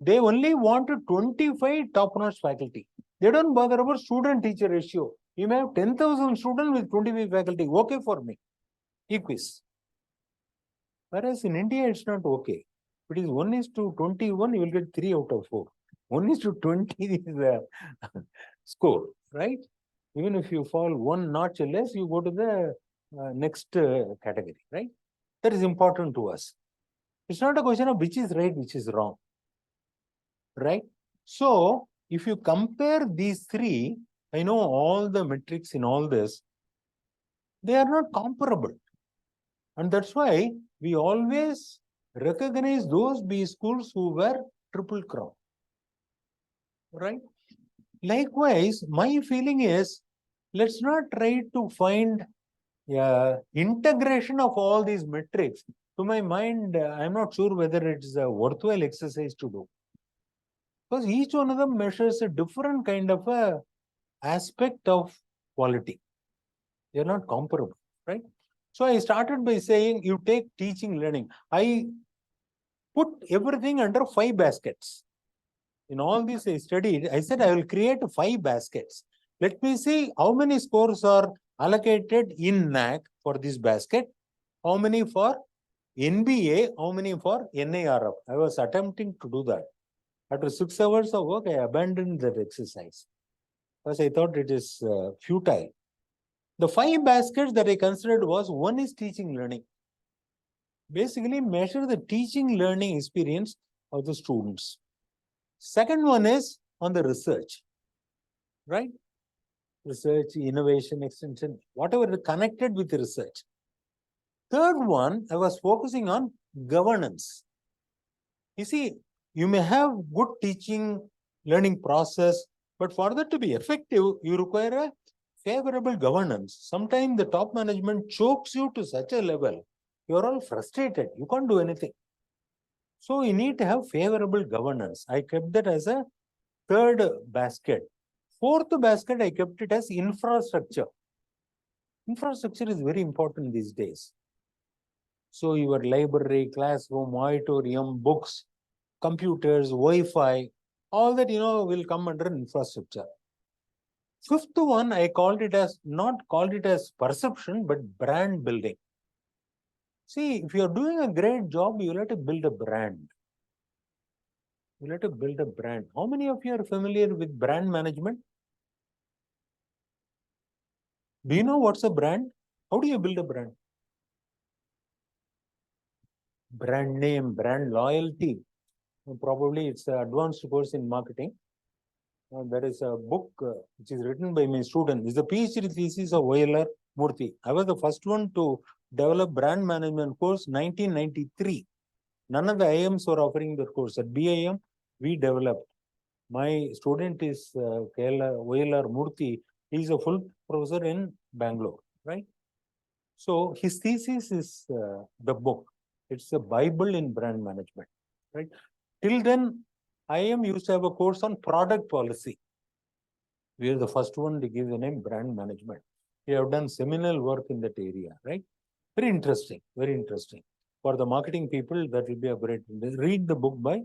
they only want 25 top-notch faculty. They don't bother about student-teacher ratio. You may have 10,000 students with 25 faculty. Okay for me. IQAC. Whereas in India, it's not okay. If it is 1:21, you will get 3 out of 4. 1:20 is the score, right? Even if you fall 1 notch less, you go to the next category, right? That is important to us. It's not a question of which is right, which is wrong, right? So, if you compare these 3, I know all the metrics in all this, they are not comparable. And that's why we always recognize those B schools who were triple crown, right? Likewise, my feeling is, let's not try to find integration of all these metrics. To my mind, I'm not sure whether it's a worthwhile exercise to do. Because each one of them measures a different kind of a aspect of quality. They're not comparable, right? So I started by saying, you take teaching, learning. I put everything under 5 baskets. In all this I studied, I said I will create 5 baskets. Let me see how many scores are allocated in NAAC for this basket, how many for NBA, how many for NIRF. I was attempting to do that. After 6 hours of work, I abandoned that exercise. because I thought it is futile. The 5 baskets that I considered was, one is teaching learning. Basically measure the teaching learning experience of the students. Second one is on the research, right? Research, innovation, extension, whatever connected with the research. Third one, I was focusing on governance. You see, you may have good teaching, learning process, but for that to be effective, you require a favorable governance. Sometimes the top management chokes you to such a level, you're all frustrated. You can't do anything. So you need to have favorable governance. I kept that as a third basket. Fourth basket, I kept it as infrastructure. Infrastructure is very important these days. So your library, classroom, auditorium, books, computers, Wi-Fi, all that, will come under infrastructure. Fifth one, I called it as, not called it as perception, but brand building. See, if you're doing a great job, you'll have to build a brand. You'll have to build a brand. How many of you are familiar with brand management? Do you know what's a brand? How do you build a brand? Brand name, brand loyalty. Probably it's an advanced course in marketing. There is a book which is written by my student. It's the PhD thesis of YLR Murthy. I was the first one to develop brand management course 1993. None of the IMs were offering the course. At BIM, we developed. My student is YLR Murthy. He's a full professor in Bangalore, right? So his thesis is the book. It's a Bible in brand management, right? Till then, IM used to have a course on product policy. We are the first one to give the name brand management. We have done seminal work in that area, right? Very interesting, very interesting. For the marketing people, that will be a great, read the book by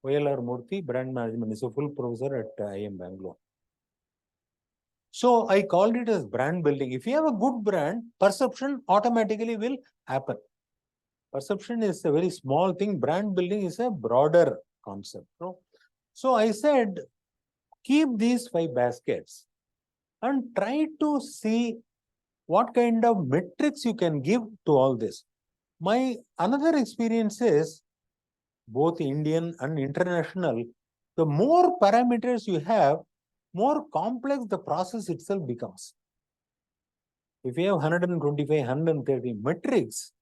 YLR Murthy, brand management. Is a full professor at IM Bangalore. So I called it as brand building. If you have a good brand, perception automatically will happen. Perception is a very small thing. Brand building is a broader concept. No? So I said, keep these 5 baskets and try to see what kind of metrics you can give to all this. My another experience is, both Indian and international, the more parameters you have, more complex the process itself becomes. If you have 125, 130 metrics,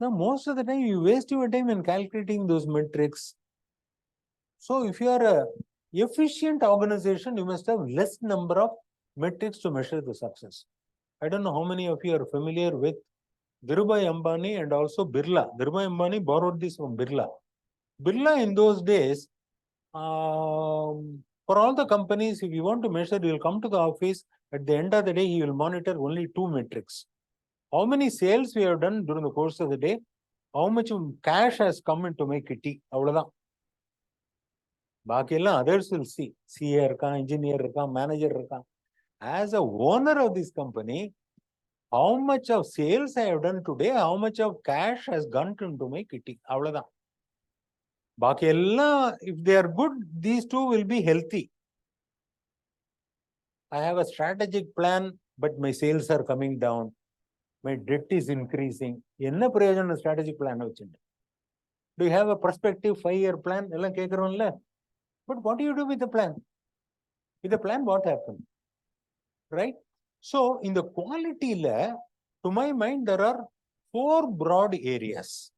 now most of the time you waste your time in calculating those metrics. So if you are a efficient organization, you must have less number of metrics to measure the success. I don't know how many of you are familiar with Dhirubhai Ambani and also Birla. Dhirubhai Ambani borrowed this from Birla. Birla in those days, for all the companies, if you want to measure, you will come to the office. At the end of the day, he will monitor only 2 metrics. How many sales we have done during the course of the day? How much cash has come into my kitty? Others will see. CA, engineer, manager. As a owner of this company, how much of sales I have done today, how much of cash has gone into my kitty? If they are good, these two will be healthy. I have a strategic plan, but my sales are coming down. My debt is increasing. Enna prayojanam strategic plan vechinde? Do you have a prospective 5-year plan? But what do you do with the plan? With the plan, what happens? Right? So, in the quality layer, to my mind, there are 4 broad areas.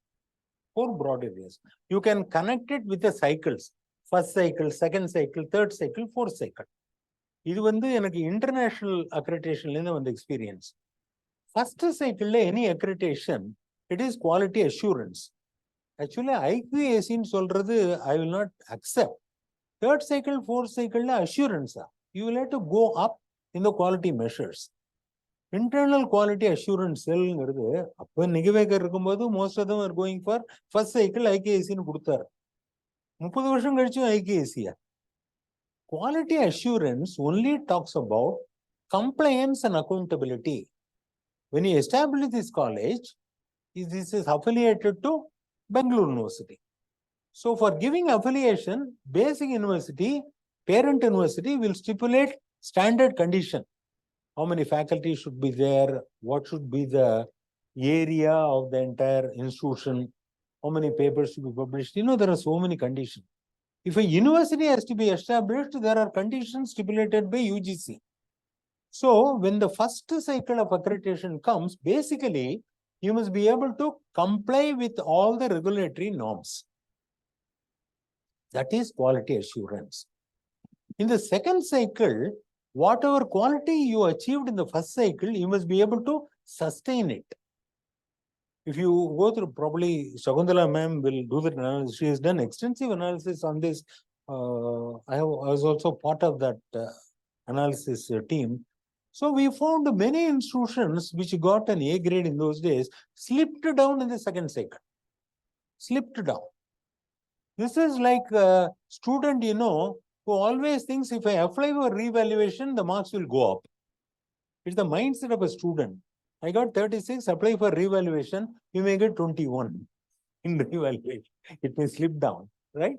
4 broad areas. You can connect it with the cycles. First cycle, second cycle, third cycle, fourth cycle. This is international accreditation experience. First cycle, any accreditation, it is quality assurance. Actually, IQAC I will not accept. Third cycle, fourth cycle, assurance. You will have to go up in the quality measures. Internal quality assurance cell, most of them are going for first cycle IQAC. 30 வருஷம் கழிச்சும் IQAC. Quality assurance only talks about compliance and accountability. When you establish this college, this is affiliated to Bangalore University. So for giving affiliation, basic university, parent university will stipulate standard condition. How many faculty should be there? What should be the area of the entire institution? How many papers should be published? There are so many conditions. If a university has to be established, there are conditions stipulated by UGC. So when the first cycle of accreditation comes, basically, you must be able to comply with all the regulatory norms. That is quality assurance. In the second cycle, whatever quality you achieved in the first cycle, you must be able to sustain it. If you go through, probably Shakuntala ma'am will do that analysis. She has done extensive analysis on this. I was also part of that analysis team. So we found many institutions which got an A grade in those days slipped down in the second cycle. Slipped down. This is like a student, who always thinks if I apply for revaluation, the marks will go up. It's the mindset of a student. I got 36, apply for revaluation, you may get 21 in revaluation. It may slip down, right?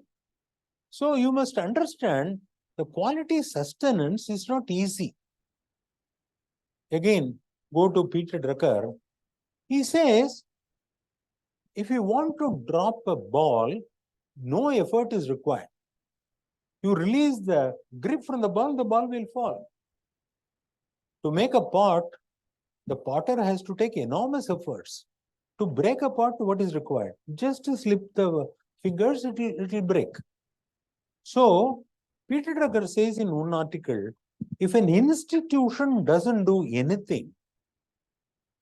So you must understand the quality sustenance is not easy. Again, go to Peter Drucker. He says, if you want to drop a ball, no effort is required. You release the grip from the ball will fall. To make a pot, the potter has to take enormous efforts. To break a pot, what is required? Just to slip the fingers, it will break. So, Peter Drucker says in one article, if an institution doesn't do anything,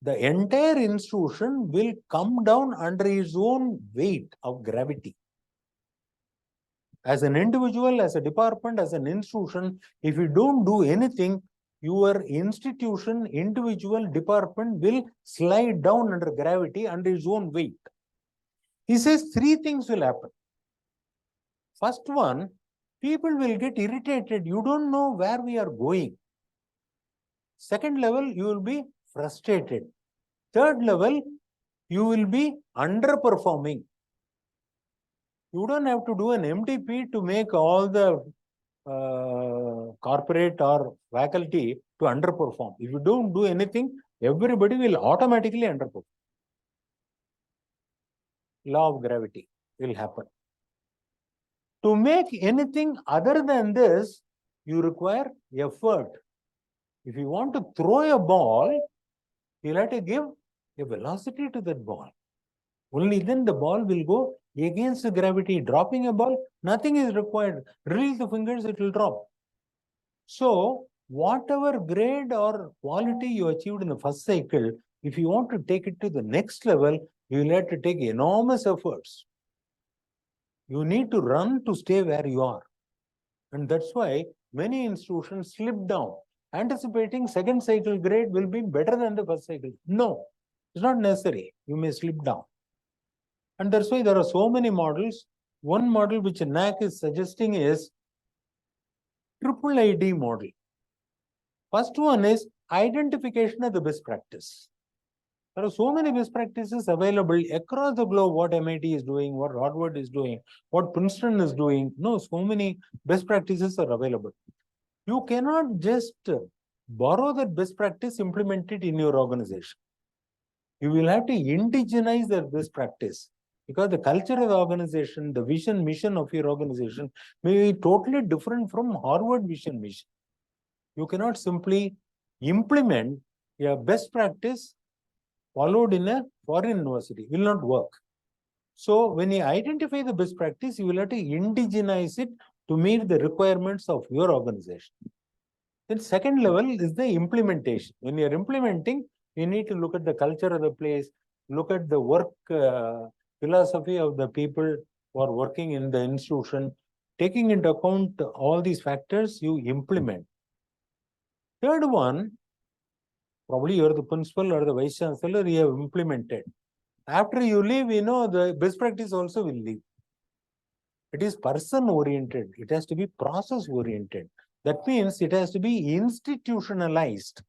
the entire institution will come down under its own weight of gravity. As an individual, as a department, as an institution, if you don't do anything, your institution, individual, department will slide down under gravity under its own weight. He says 3 things will happen. First one, people will get irritated. You don't know where we are going. Second level, you will be frustrated. Third level, you will be underperforming. You don't have to do an MDP to make all the corporate or faculty to underperform. If you don't do anything, everybody will automatically underperform. Law of gravity will happen. To make anything other than this, you require effort. If you want to throw a ball, you'll have to give a velocity to that ball. Only then the ball will go against the gravity. Dropping a ball, nothing is required. Release the fingers, it will drop. So, whatever grade or quality you achieved in the first cycle, if you want to take it to the next level, you will have to take enormous efforts. You need to run to stay where you are. And that's why many institutions slip down, anticipating second cycle grade will be better than the first cycle. No, it's not necessary. You may slip down. And that's why there are so many models. One model which NAAC is suggesting is triple ID model. First one is identification of the best practice. There are so many best practices available across the globe, what MIT is doing, what Harvard is doing, what Princeton is doing. No, so many best practices are available. You cannot just borrow that best practice, implement it in your organization. You will have to indigenize that best practice, because the culture of the organization, the vision, mission of your organization may be totally different from Harvard vision, mission. You cannot simply implement a best practice followed in a foreign university. It will not work. So when you identify the best practice, you will have to indigenize it to meet the requirements of your organization. Then second level is the implementation. When you are implementing, you need to look at the culture of the place, look at the work philosophy of the people who are working in the institution. Taking into account all these factors, you implement. Third one, probably you are the principal or the vice-chancellor, you have implemented. After you leave, the best practice also will leave. It is person-oriented. It has to be process-oriented. That means it has to be institutionalized.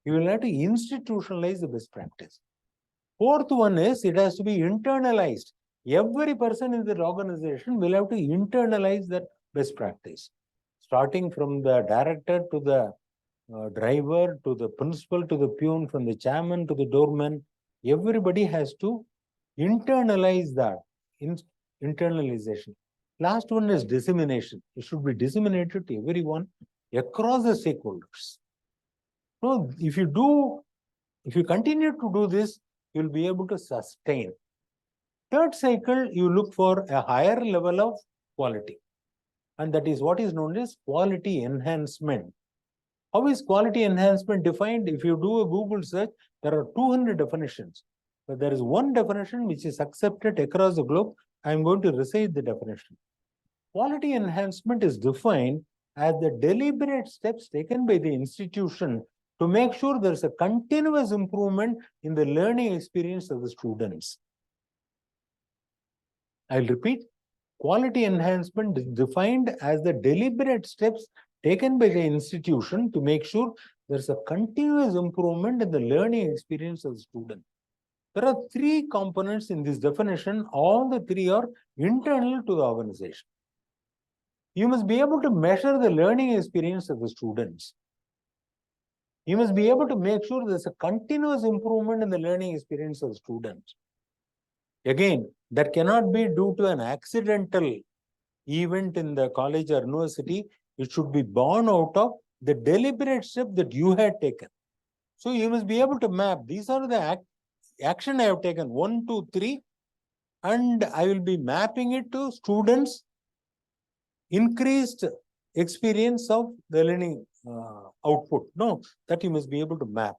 You will have to institutionalize the best practice. Fourth one is it has to be internalized. Every person in the organization will have to internalize that best practice. starting from the director to the driver, to the principal, to the peon, from the chairman to the doorman, everybody has to internalize that. Internalization. Last one is dissemination. It should be disseminated to everyone across the stakeholders. So if you continue to do this, you'll be able to sustain. Third cycle, you look for a higher level of quality. And that is what is known as quality enhancement. How is quality enhancement defined? If you do a Google search, there are 200 definitions. But there is one definition which is accepted across the globe. I am going to recite the definition. Quality enhancement is defined as the deliberate steps taken by the institution to make sure there is a continuous improvement in the learning experience of the students. I'll repeat. Quality enhancement is defined as the deliberate steps taken by the institution to make sure there's a continuous improvement in the learning experience of the student. There are three components in this definition. All the three are internal to the organization. You must be able to measure the learning experience of the students. You must be able to make sure there's a continuous improvement in the learning experience of the students. Again, that cannot be due to an accidental event in the college or university. It should be born out of the deliberate step that you had taken. So you must be able to map. These are the action I have taken, 1, 2, 3, and I will be mapping it to students' increased experience of the learning output. No, that you must be able to map.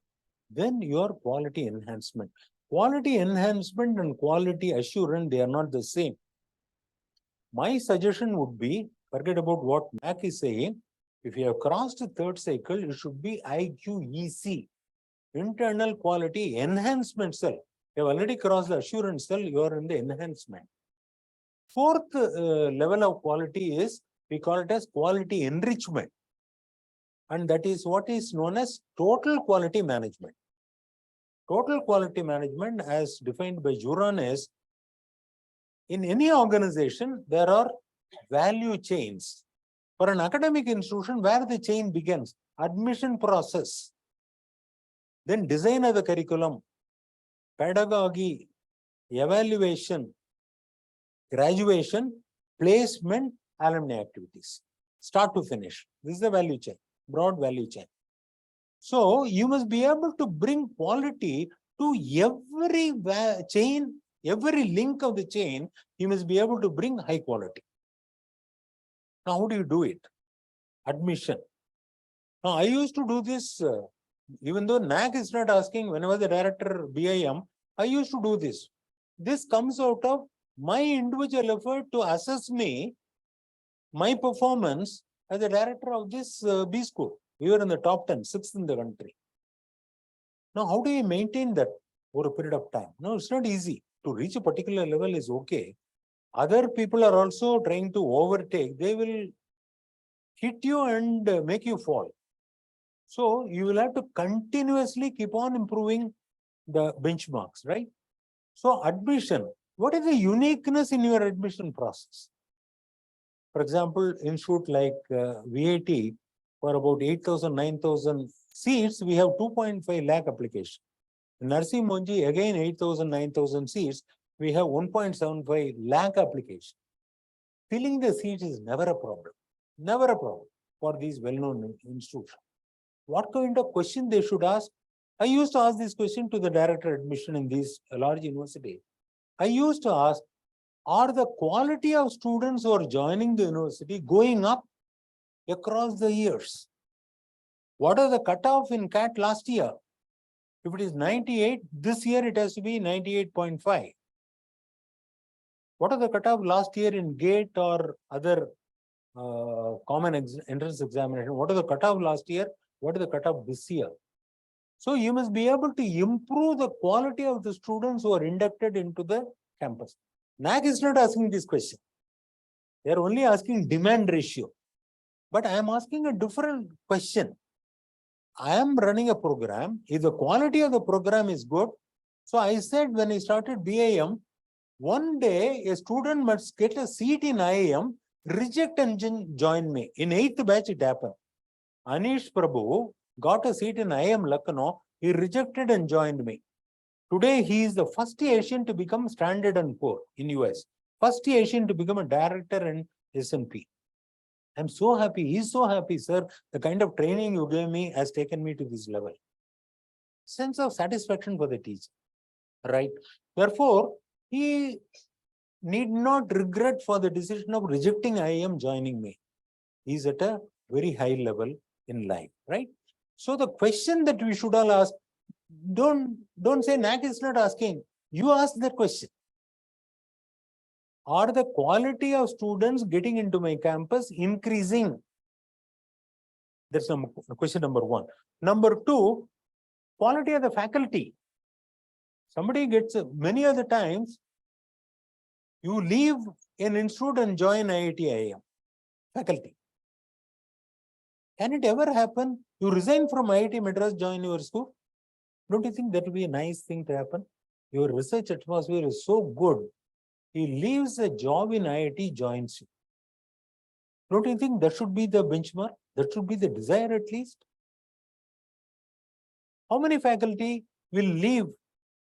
Then your quality enhancement. Quality enhancement and quality assurance, they are not the same. My suggestion would be, forget about what NAAC is saying. If you have crossed the third cycle, it should be IQAC, internal quality enhancement cell. You have already crossed the assurance cell, you are in the enhancement. Fourth level of quality is, we call it as quality enrichment. And that is what is known as total quality management. Total quality management, as defined by Juran, is in any organization, there are value chains. For an academic institution, where the chain begins, admission process, then design of the curriculum, pedagogy, evaluation, graduation, placement, alumni activities, start to finish. This is the value chain, broad value chain. So you must be able to bring quality to every chain, every link of the chain. You must be able to bring high quality. Now, how do you do it? Admission. Now, I used to do this, even though NAAC is not asking, whenever the director BIM, I used to do this. This comes out of my individual effort to assess me, my performance as the director of this B school. We were in the top 10, 6th in the country. Now, how do you maintain that over a period of time? No, it's not easy. To reach a particular level is okay. Other people are also trying to overtake. They will hit you and make you fall. So you will have to continuously keep on improving the benchmarks, right? So admission, what is the uniqueness in your admission process? For example, institute like VAT, for about 8,000, 9,000 seats, we have 2.5 lakh applications. In Narsi Monji, again 8,000, 9,000 seats, we have 1.75 lakh applications. Filling the seats is never a problem. Never a problem for these well-known institutions. What kind of question they should ask? I used to ask this question to the director admission in these large universities. I used to ask, are the quality of students who are joining the university going up across the years? What are the cutoff in CAT last year? If it is 98, this year it has to be 98.5. What are the cutoff last year in GATE or other common entrance examination? What are the cutoff last year? What is the cutoff this year? So you must be able to improve the quality of the students who are inducted into the campus. NAAC is not asking this question. They are only asking demand ratio. But I am asking a different question. I am running a program. If the quality of the program is good, so I said when I started BIM, one day a student must get a seat in IIM reject and join me. In 8th batch it happened. Anish Prabhu got a seat in IIM Lucknow. He rejected and joined me. Today he is the first Asian to become Standard & Poor in US. First Asian to become a director in S&P. I'm so happy. He's so happy, sir. The kind of training you gave me has taken me to this level. Sense of satisfaction for the teacher, right? Therefore, he need not regret for the decision of rejecting IIM joining me. He's at a very high level in life, right? So the question that we should all ask, don't say NAAC is not asking. You ask the question. Are the quality of students getting into my campus increasing? That's question number one. Number two, quality of the faculty. Somebody gets, many other times, you leave an institute and join IIT IIM faculty. Can it ever happen? You resign from IIT Madras, join your school? Don't you think that will be a nice thing to happen? Your research atmosphere is so good. He leaves a job in IIT, joins you. Don't you think that should be the benchmark? That should be the desire at least? How many faculty will leave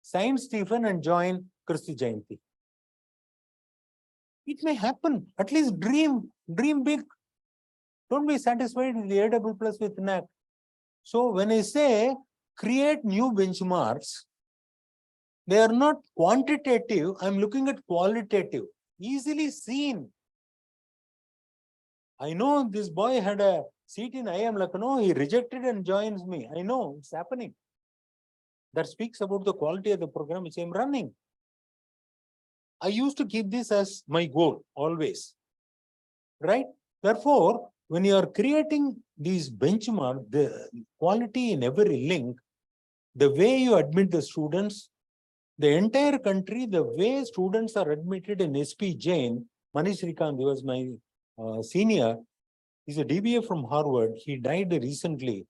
Saint Stephen and join Kristi Jayanti? It may happen. At least dream big. Don't be satisfied with the A++ with NAAC. So when I say create new benchmarks, they are not quantitative. I'm looking at qualitative, easily seen. I know this boy had a seat in IIM Lucknow. He rejected and joins me. I know it's happening. That speaks about the quality of the program which I'm running. I used to keep this as my goal always, right? Therefore, when you are creating these benchmarks, the quality in every link, the way you admit the students, the entire country, the way students are admitted in SP Jain, Manish Srikanth, he was my senior, he's a DBA from Harvard. He died recently.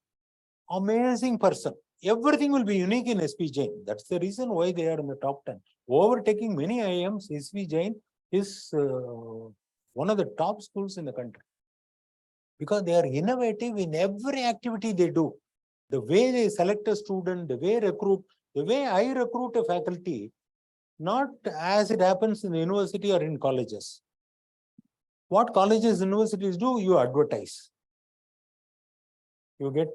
Amazing person. Everything will be unique in SP Jain. That's the reason why they are in the top 10. Overtaking many IIMs, SP Jain is one of the top schools in the country. Because they are innovative in every activity they do. The way they select a student, the way I recruit a faculty, not as it happens in the university or in colleges. What colleges, universities do, you advertise. You get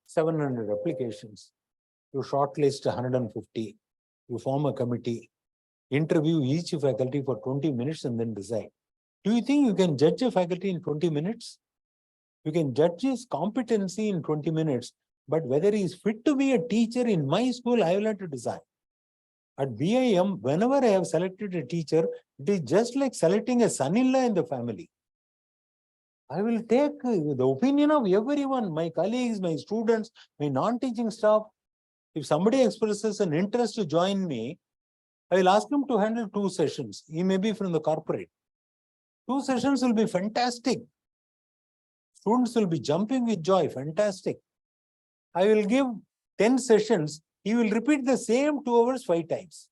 700 applications. You shortlist 150. You form a committee, interview each faculty for 20 minutes and then decide. Do you think you can judge a faculty in 20 minutes? You can judge his competency in 20 minutes, but whether he is fit to be a teacher in my school, I will have to decide. At BIM, whenever I have selected a teacher, it is just like selecting a son-in-law in the family. I will take the opinion of everyone, my colleagues, my students, my non-teaching staff. If somebody expresses an interest to join me, I will ask him to handle 2 sessions. He may be from the corporate. 2 sessions will be fantastic. Students will be jumping with joy, fantastic. I will give 10 sessions. He will repeat the same 2 hours 5 times.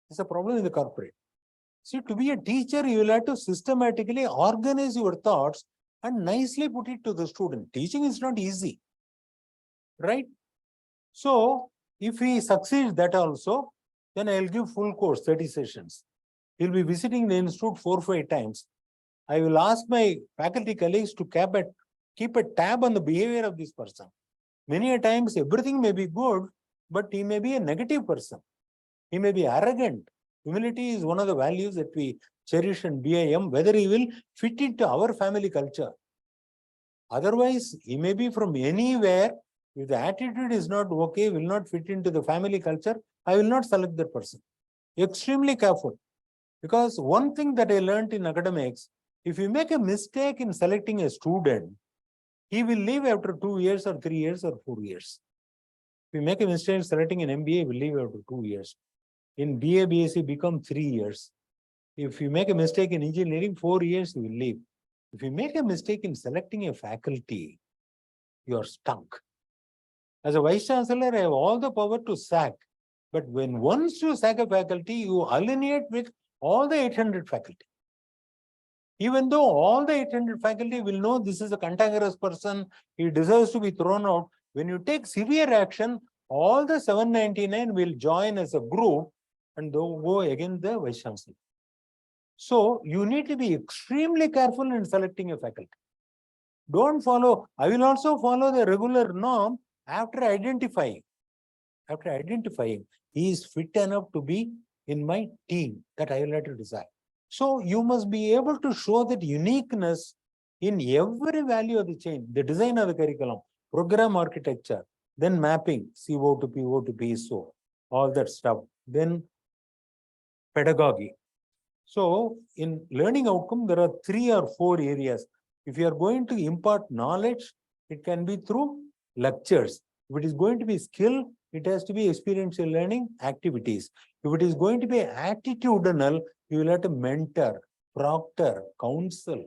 It's a problem in the corporate. See, to be a teacher, you will have to systematically organize your thoughts and nicely put it to the student. Teaching is not easy, right? So, if he succeeds that also, then I will give full course, 30 sessions. He will be visiting the institute 4 or 5 times. I will ask my faculty colleagues to keep a tab on the behavior of this person. Many a times, everything may be good, but he may be a negative person. He may be arrogant. Humility is one of the values that we cherish in BIM, whether he will fit into our family culture. Otherwise, he may be from anywhere. If the attitude is not okay, will not fit into the family culture, I will not select that person. Extremely careful. Because one thing that I learned in academics, if you make a mistake in selecting a student, he will leave after 2 years or 3 years or 4 years. If you make a mistake in selecting an MBA, he will leave after 2 years. In BA, BSc, become 3 years. If you make a mistake in engineering, 4 years, you will leave. If you make a mistake in selecting a faculty, you are stuck. As a Vice-Chancellor, I have all the power to sack. But when once you sack a faculty, you alienate with all the 800 faculty. Even though all the 800 faculty will know this is a cantankerous person, he deserves to be thrown out. When you take severe action, all the 799 will join as a group and go against the Vice-Chancellor. So you need to be extremely careful in selecting a faculty. Don't follow. I will also follow the regular norm after identifying. After identifying, he is fit enough to be in my team that I will have to decide. So you must be able to show that uniqueness in every value of the chain, the design of the curriculum, program architecture, then mapping, CO to PO to PSO, all that stuff. Then pedagogy. So in learning outcome, there are 3 or 4 areas. If you are going to impart knowledge, it can be through lectures. If it is going to be skill, it has to be experiential learning activities. If it is going to be attitudinal, you will have to mentor, proctor, counsel.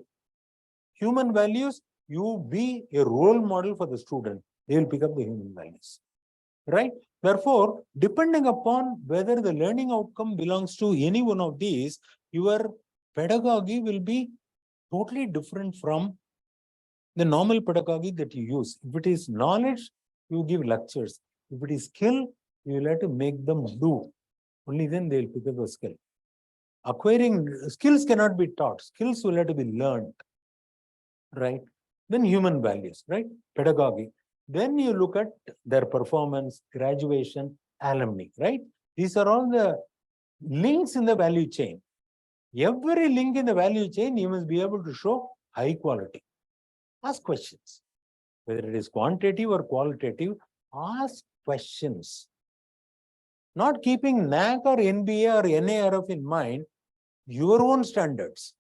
Human values, you be a role model for the student. They will pick up the human values. Right? Therefore, depending upon whether the learning outcome belongs to any one of these, your pedagogy will be totally different from the normal pedagogy that you use. If it is knowledge, you give lectures. If it is skill, you will have to make them do. Only then they will pick up the skill. Acquiring skills cannot be taught. Skills will have to be learned. Right? Then human values, right? Pedagogy. Then you look at their performance, graduation, alumni, right? These are all the links in the value chain. Every link in the value chain, you must be able to show high quality. Ask questions. Whether it is quantitative or qualitative, ask questions. Not keeping NAAC or NBA or NARF in mind, your own standards.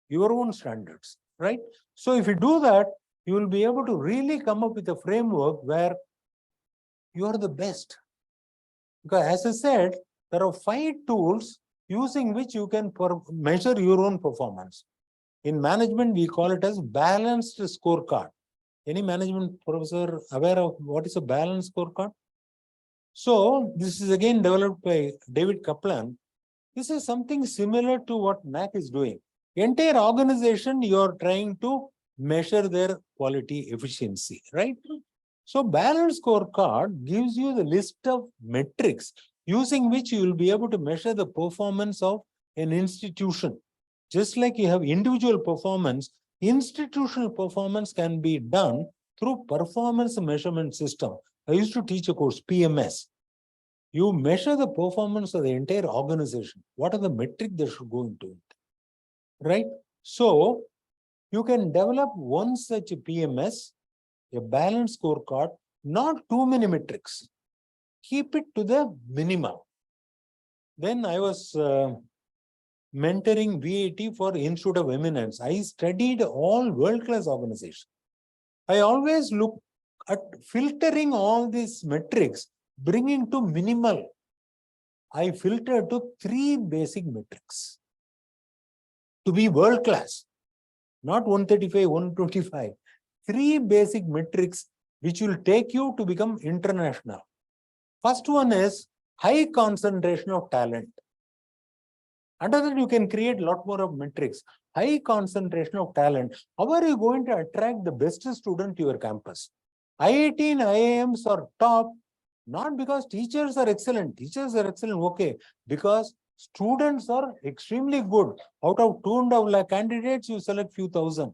Your own standards, right? So if you do that, you will be able to really come up with a framework where you are the best. Because as I said, there are 5 tools using which you can measure your own performance. In management, we call it as balanced scorecard. Any management professor aware of what is a balanced scorecard? So this is again developed by David Kaplan. This is something similar to what NAAC is doing. Entire organization, you are trying to measure their quality efficiency, right? So balanced scorecard gives you the list of metrics using which you will be able to measure the performance of an institution. Just like you have individual performance, institutional performance can be done through performance measurement system. I used to teach a course, PMS. You measure the performance of the entire organization. What are the metrics that should go into it? Right? So you can develop one such PMS, a balanced scorecard, not too many metrics. Keep it to the minimum. Then I was mentoring VAT for Institute of Eminence. I studied all world-class organizations. I always look at filtering all these metrics, bringing to minimal. I filtered to 3 basic metrics to be world-class, not 135, 125. 3 basic metrics which will take you to become international. First one is high concentration of talent. Under that, you can create a lot more of metrics. High concentration of talent. How are you going to attract the best student to your campus? IIT and IIMs are top, not because teachers are excellent. Teachers are excellent, okay. Because students are extremely good. Out of 2.5 lakh candidates, you select few thousand.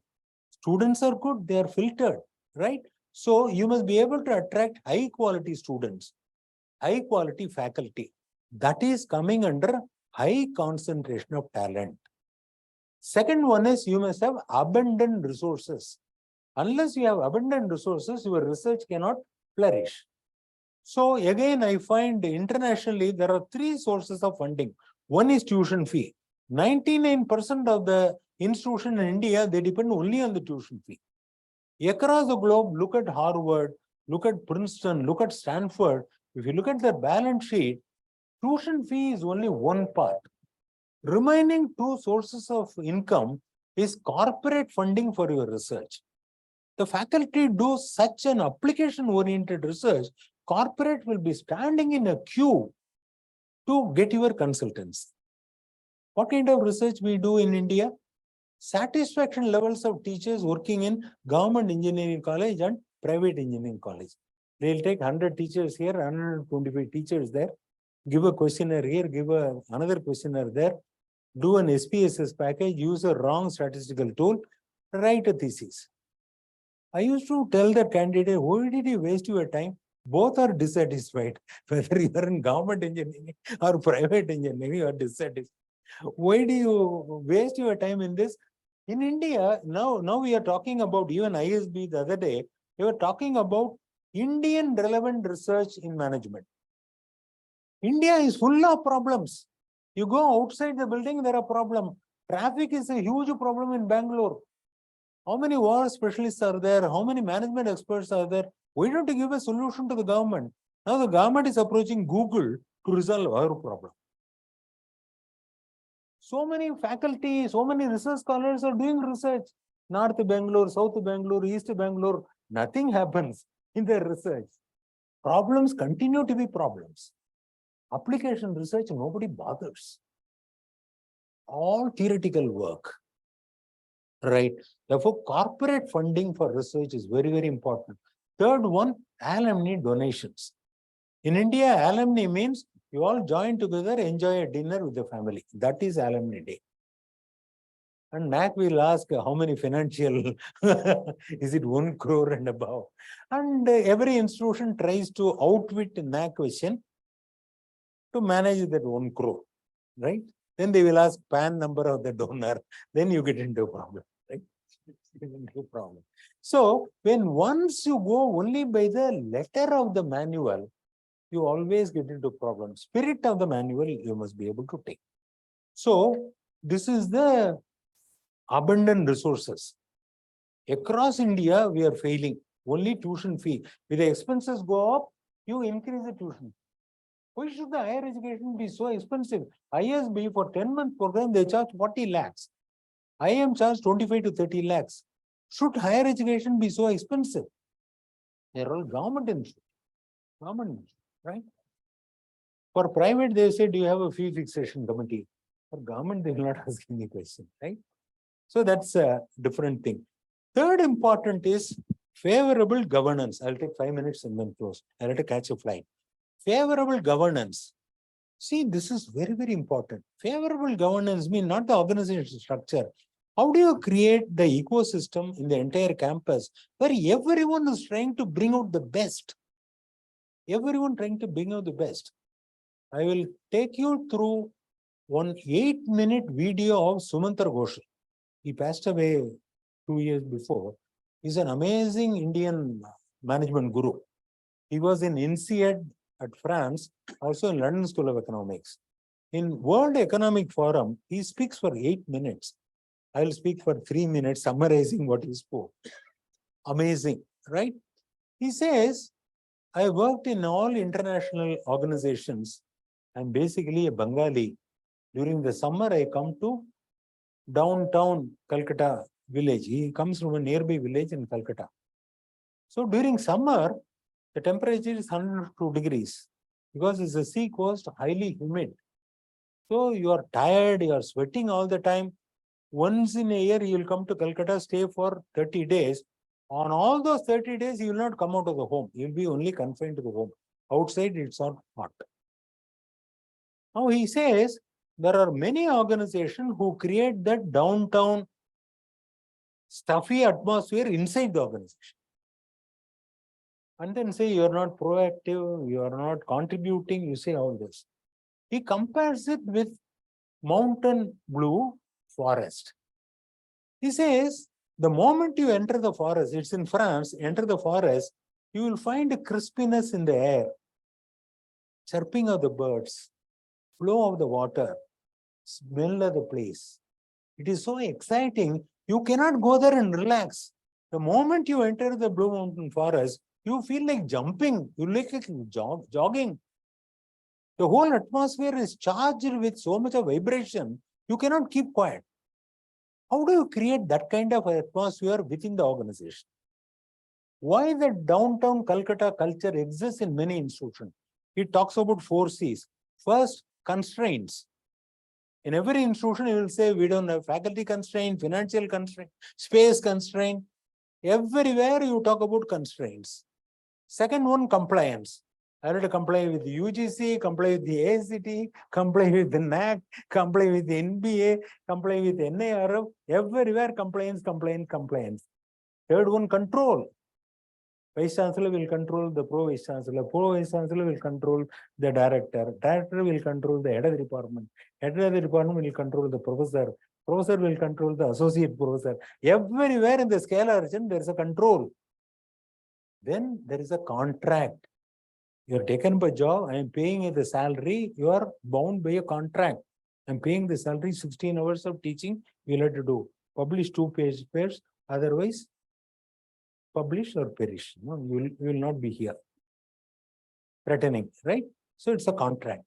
Students are good, they are filtered, right? So you must be able to attract high quality students, high quality faculty. That is coming under high concentration of talent. Second one is you must have abundant resources. Unless you have abundant resources, your research cannot flourish. So again, I find internationally there are 3 sources of funding. One is tuition fee. 99% of the institution in India, they depend only on the tuition fee. Across the globe, look at Harvard, look at Princeton, look at Stanford. If you look at their balance sheet, tuition fee is only one part. Remaining 2 sources of income is corporate funding for your research. The faculty do such an application-oriented research, corporate will be standing in a queue to get your consultants. What kind of research we do in India? satisfaction levels of teachers working in government engineering college and private engineering college. They'll take 100 teachers here, 125 teachers there, give a questionnaire here, give another questionnaire there, do an SPSS package, use a wrong statistical tool, write a thesis. I used to tell the candidate, why did you waste your time? Both are dissatisfied. Whether you are in government engineering or private engineering, you are dissatisfied. Why do you waste your time in this? In India, now we are talking about, even ISB the other day, we were talking about Indian relevant research in management. India is full of problems. You go outside the building, there are problems. Traffic is a huge problem in Bangalore. How many war specialists are there? How many management experts are there? Why don't you give a solution to the government? Now the government is approaching Google to resolve our problem. So many faculty, so many research scholars are doing research. North Bangalore, South Bangalore, East Bangalore, nothing happens in their research. Problems continue to be problems. Application research, nobody bothers. All theoretical work. Right. Therefore, corporate funding for research is very, very important. Third one, alumni donations. In India, alumni means you all join together, enjoy a dinner with the family. That is alumni day. And NAAC will ask how many financial, is it 1 crore and above? And every institution tries to outwit NAAC question to manage that 1 crore, right? Then they will ask PAN number of the donor. Then you get into a problem, right? Into a problem. So when once you go only by the letter of the manual, you always get into problem. Spirit of the manual, you must be able to take. So this is the abundant resources. Across India, we are failing. Only tuition fee. With the expenses go up, you increase the tuition. Why should the higher education be so expensive? ISB for 10-month program, they charge 40 lakhs. IIM charge 25 to 30 lakhs. Should higher education be so expensive? They're all government institutions. Government, right? For private, they say, do you have a fee fixation committee? For government, they will not ask any question, right? So that's a different thing. Third important is favorable governance. I'll take 5 minutes and then close. I'll have to catch a flight. Favorable governance. See, this is very, very important. Favorable governance means not the organization structure. How do you create the ecosystem in the entire campus where everyone is trying to bring out the best? Everyone trying to bring out the best. I will take you through one 8-minute video of Sumantar Ghosh. He passed away 2 years before. He's an amazing Indian management guru. He was in INSEAD at France, also in London School of Economics. In World Economic Forum, he speaks for 8 minutes. I will speak for 3 minutes summarizing what he spoke. Amazing, right? He says, I worked in all international organizations. I'm basically a Bengali. During the summer, I come to downtown Calcutta village. He comes from a nearby village in Calcutta. So during summer, the temperature is 102 degrees because it's a sea coast, highly humid. So you are tired, you are sweating all the time. Once in a year, you will come to Calcutta, stay for 30 days. On all those 30 days, you will not come out of the home. You will be only confined to the home. Outside, it's not hot. Now he says, there are many organizations who create that downtown stuffy atmosphere inside the organization. And then say you are not proactive, you are not contributing, you say all this. He compares it with mountain blue forest. He says, the moment you enter the forest, it's in France, enter the forest, you will find a crispiness in the air, chirping of the birds, flow of the water, smell of the place. It is so exciting, you cannot go there and relax. The moment you enter the Blue Mountain Forest, you feel like jumping, you look like jogging. The whole atmosphere is charged with so much of vibration, you cannot keep quiet. How do you create that kind of atmosphere within the organization? Why the downtown Calcutta culture exists in many institutions? It talks about 4 C's. First, constraints. In every institution, you will say, we don't have faculty constraint, financial constraint, space constraint. Everywhere you talk about constraints. Second one, compliance. I have to comply with the UGC, comply with the ACT, comply with the NAAC, comply with the NBA, comply with the NIRF. Everywhere compliance, compliance, compliance. Third one, control. Vice-Chancellor will control the Pro-Vice-Chancellor. Pro-Vice-Chancellor will control the director. Director will control the head of the department. Head of the department will control the professor. Professor will control the associate professor. Everywhere in the scalar region, there is a control. Then there is a contract. You are taken by job, I am paying you the salary, you are bound by a contract. I am paying the salary, 16 hours of teaching, you will have to do. Publish 2 papers, otherwise publish or perish. No, you will not be here. Threatening, right? So it's a contract.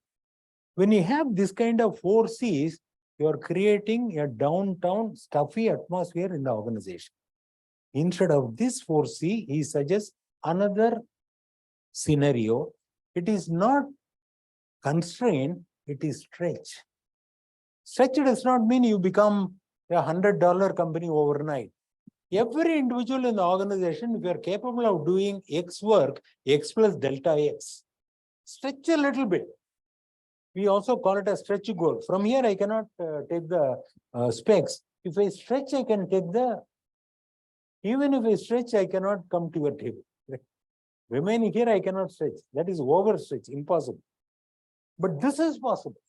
When you have this kind of 4 C's, you are creating a downtown stuffy atmosphere in the organization. Instead of this 4 C, he suggests another scenario. It is not constraint, it is stretch. Stretch does not mean you become a $100 company overnight. Every individual in the organization, if you are capable of doing X work, X plus delta X, stretch a little bit. We also call it a stretch goal. From here, I cannot take the specs. If I stretch, I can take the, even if I stretch, I cannot come to your table. Remaining here, I cannot stretch. That is overstretch, impossible. But this is possible.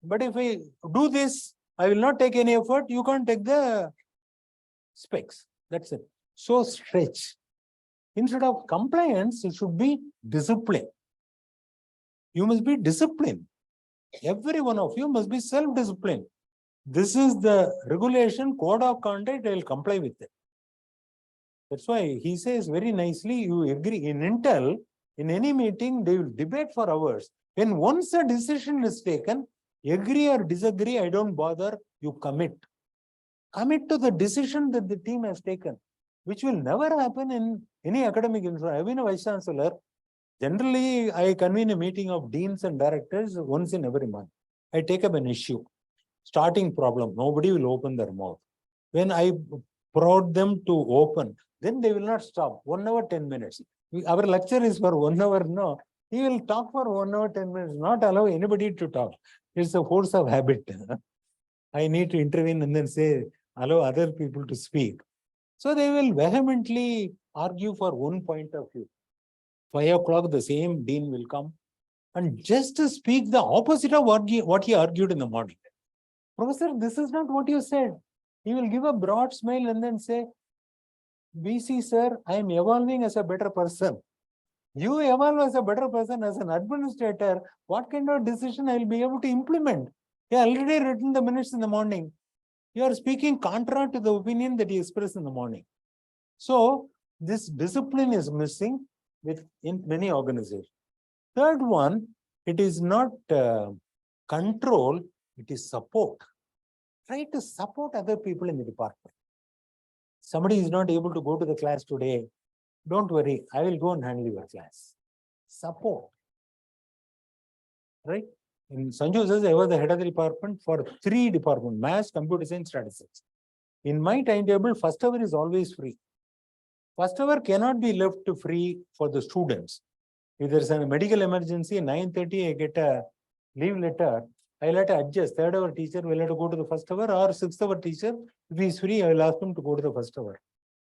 But if I do this, I will not take any effort. You can't take the specs. That's it. So stretch. Instead of compliance, it should be discipline. You must be disciplined. Every one of you must be self-disciplined. This is the regulation, code of conduct, I will comply with it. That's why he says very nicely, you agree. In Intel, in any meeting, they will debate for hours. When once a decision is taken, agree or disagree, I don't bother, you commit. Commit to the decision that the team has taken, which will never happen in any academic institution. I've been a Vice-Chancellor. Generally, I convene a meeting of deans and directors once in every month. I take up an issue, starting problem. Nobody will open their mouth. When I prod them to open, then they will not stop. 1 hour, 10 minutes. Our lecture is for 1 hour. No, he will talk for 1 hour, 10 minutes, not allow anybody to talk. It's a force of habit. I need to intervene and then say, allow other people to speak. So they will vehemently argue for one point of view. 5 o'clock, the same dean will come and just to speak the opposite of what he argued in the morning. Professor, this is not what you said. He will give a broad smile and then say, BC sir, I am evolving as a better person. You evolve as a better person as an administrator. What kind of decision I will be able to implement? He already written the minutes in the morning. You are speaking contrary to the opinion that he expressed in the morning. So this discipline is missing in many organizations. Third one, it is not control, it is support. Try to support other people in the department. Somebody is not able to go to the class today. Don't worry, I will go and handle your class. Support. Right? In Sanju says, I was the head of the department for 3 departments, maths, computer science, statistics. In my timetable, first hour is always free. First hour cannot be left free for the students. If there is a medical emergency, 9:30, I get a leave letter. I will have to adjust. 3rd hour teacher will have to go to the first hour, or 6th hour teacher, if he is free, I will ask him to go to the first hour.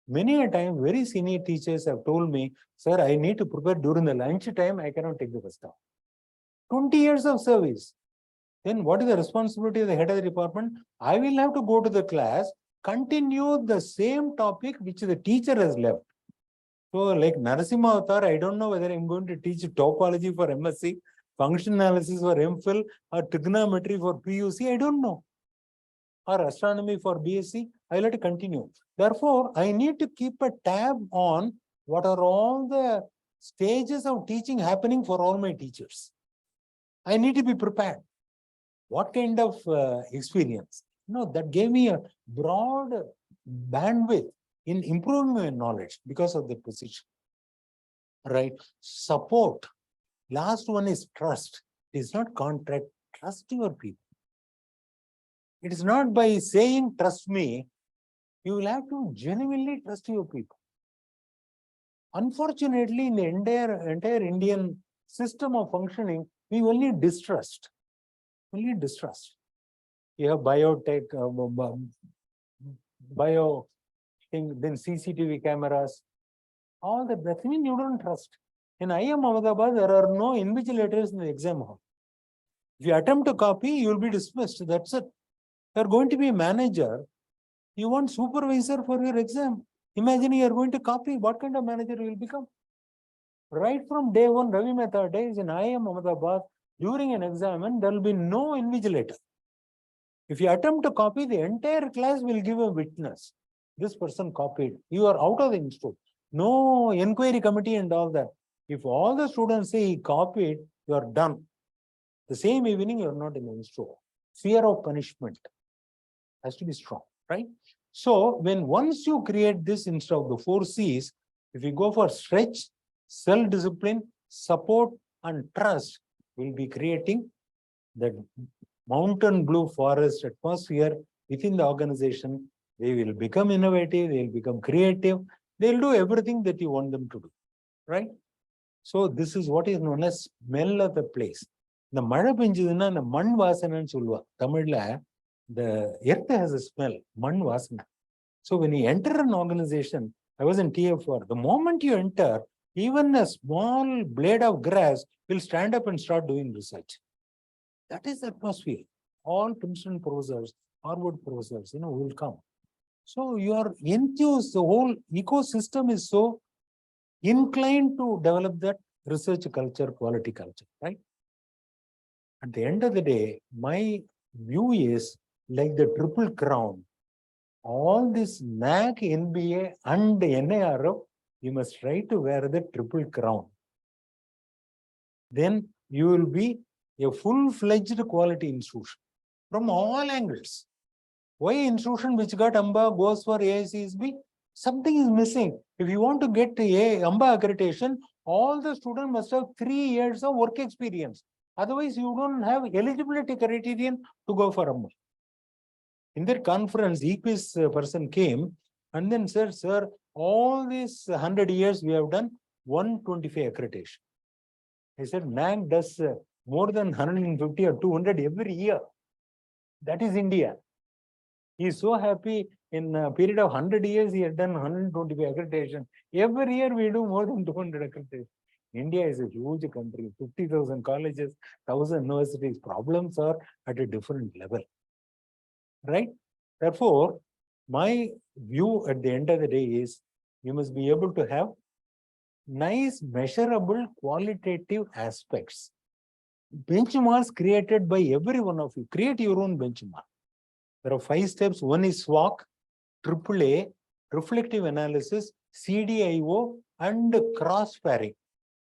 Many a time, very senior teachers have told me, sir, I need to prepare during the lunch time, I cannot take the first hour. 20 years of service. Then what is the responsibility of the head of the department? I will have to go to the class, continue the same topic which the teacher has left. So like Narasimha Avatar, I don't know whether I'm going to teach topology for MSc, function analysis for MPhil, or trigonometry for PUC, I don't know. Or astronomy for BSc, I will have to continue. Therefore, I need to keep a tab on what are all the stages of teaching happening for all my teachers. I need to be prepared. What kind of experience? No, that gave me a broad bandwidth in improving my knowledge because of the position. Right? Support. Last one is trust. It is not contract. Trust your people. It is not by saying, trust me. You will have to genuinely trust your people. Unfortunately, in the entire Indian system of functioning, we only distrust. Only distrust. You have biotech, bio thing, then CCTV cameras, all that. That means you don't trust. In IIM Ahmedabad, there are no invigilators in the exam hall. If you attempt to copy, you will be dismissed. That's it. You are going to be a manager. You want supervisor for your exam. Imagine you are going to copy. What kind of manager you will become? Right from day one, Ravi Mehta days in IIM Ahmedabad, during an exam, and there will be no invigilator. If you attempt to copy, the entire class will give a witness. This person copied. You are out of the institute. No inquiry committee and all that. If all the students say he copied, you are done. The same evening, you are not in the institute. Fear of punishment has to be strong, right? So when once you create this instead of the 4 C's, if you go for stretch, self-discipline, support, and trust, we'll be creating the mountain blue forest atmosphere within the organization. They will become innovative, they will become creative, they'll do everything that you want them to do, right? So this is what is known as smell of the place. The mala penjuduna the man vasananu solluva. Tamilla, the earth has a smell, man vasana. So when you enter an organization, I was in TF4, the moment you enter, even a small blade of grass will stand up and start doing research. That is the atmosphere. All Princeton professors, Harvard professors, will come. So you are enthused, the whole ecosystem is so inclined to develop that research culture, quality culture, right? At the end of the day, my view is like the triple crown. All this NAAC, NBA, and NIRF, you must try to wear the triple crown. Then you will be a full-fledged quality institution from all angles. Why institution which got AMBA goes for AICSB? Something is missing. If you want to get AMBA accreditation, all the students must have 3 years of work experience. Otherwise, you don't have eligibility criterion to go for AMBA. In that conference, IQAC person came and then said, sir, all these 100 years we have done 125 accreditation. I said, NAAC does more than 150 or 200 every year. That is India. He is so happy in a period of 100 years, he had done 125 accreditation. Every year we do more than 200 accreditation. India is a huge country, 50,000 colleges, 1,000 universities. Problems are at a different level, right? Therefore, my view at the end of the day is you must be able to have nice, measurable, qualitative aspects. Benchmarks created by every one of you. Create your own benchmark. There are 5 steps. One is SWOC, AAA, reflective analysis, CDIO, and cross-pairing.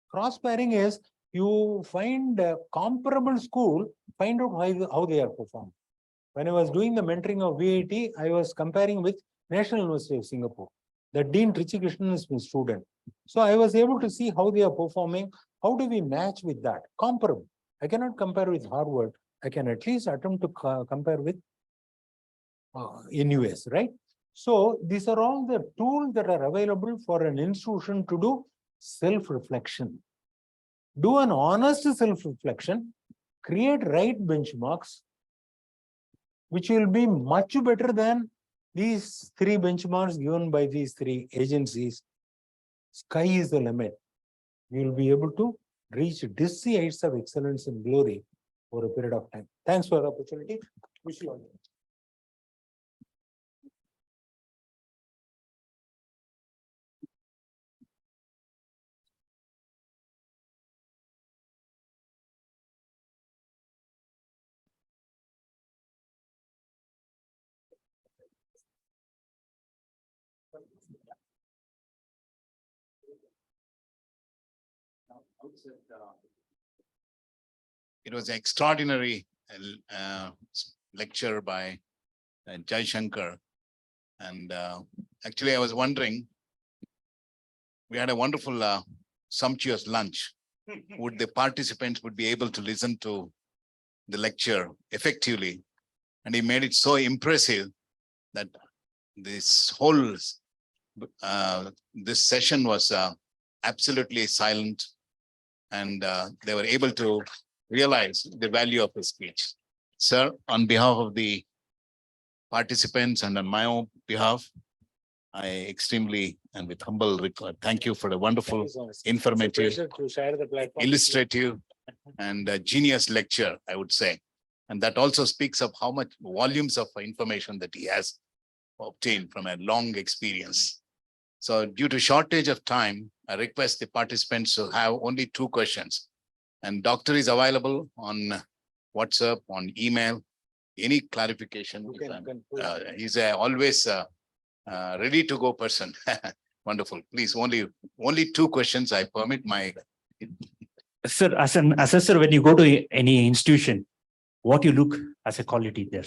Cross-pairing is you find a comparable school, find out how they are performing. When I was doing the mentoring of VIT, I was comparing with National University of Singapore. The Dean Trichy Krishnan is my student. So I was able to see how they are performing. How do we match with that? Comparable. I cannot compare with Harvard. I can at least attempt to compare with in US, right? So these are all the tools that are available for an institution to do self-reflection. Do an honest self-reflection, create right benchmarks, which will be much better than these 3 benchmarks given by these 3 agencies. Sky is the limit. You will be able to reach dizzy heights of excellence and glory for a period of time. Thanks for the opportunity. Wish you all the best. It was an extraordinary lecture by Jayasankaran. And actually, I was wondering, we had a wonderful, sumptuous lunch. Would the participants would be able to listen to the lecture effectively? And he made it so impressive that this whole, this session was absolutely silent, and they were able to realize the value of his speech. Sir, on behalf of the participants and on my own behalf, I extremely and with humble regard, thank you for the wonderful, informative, To share the platform. illustrative, and genius lecture, I would say. And that also speaks of how much volumes of information that he has obtained from a long experience. So due to shortage of time, I request the participants to have only 2 questions. And doctor is available on WhatsApp, on email, any clarification. He's always ready to go person. Wonderful. Please, only 2 questions I permit my. Sir, as an assessor, when you go to any institution, what you look as a quality there?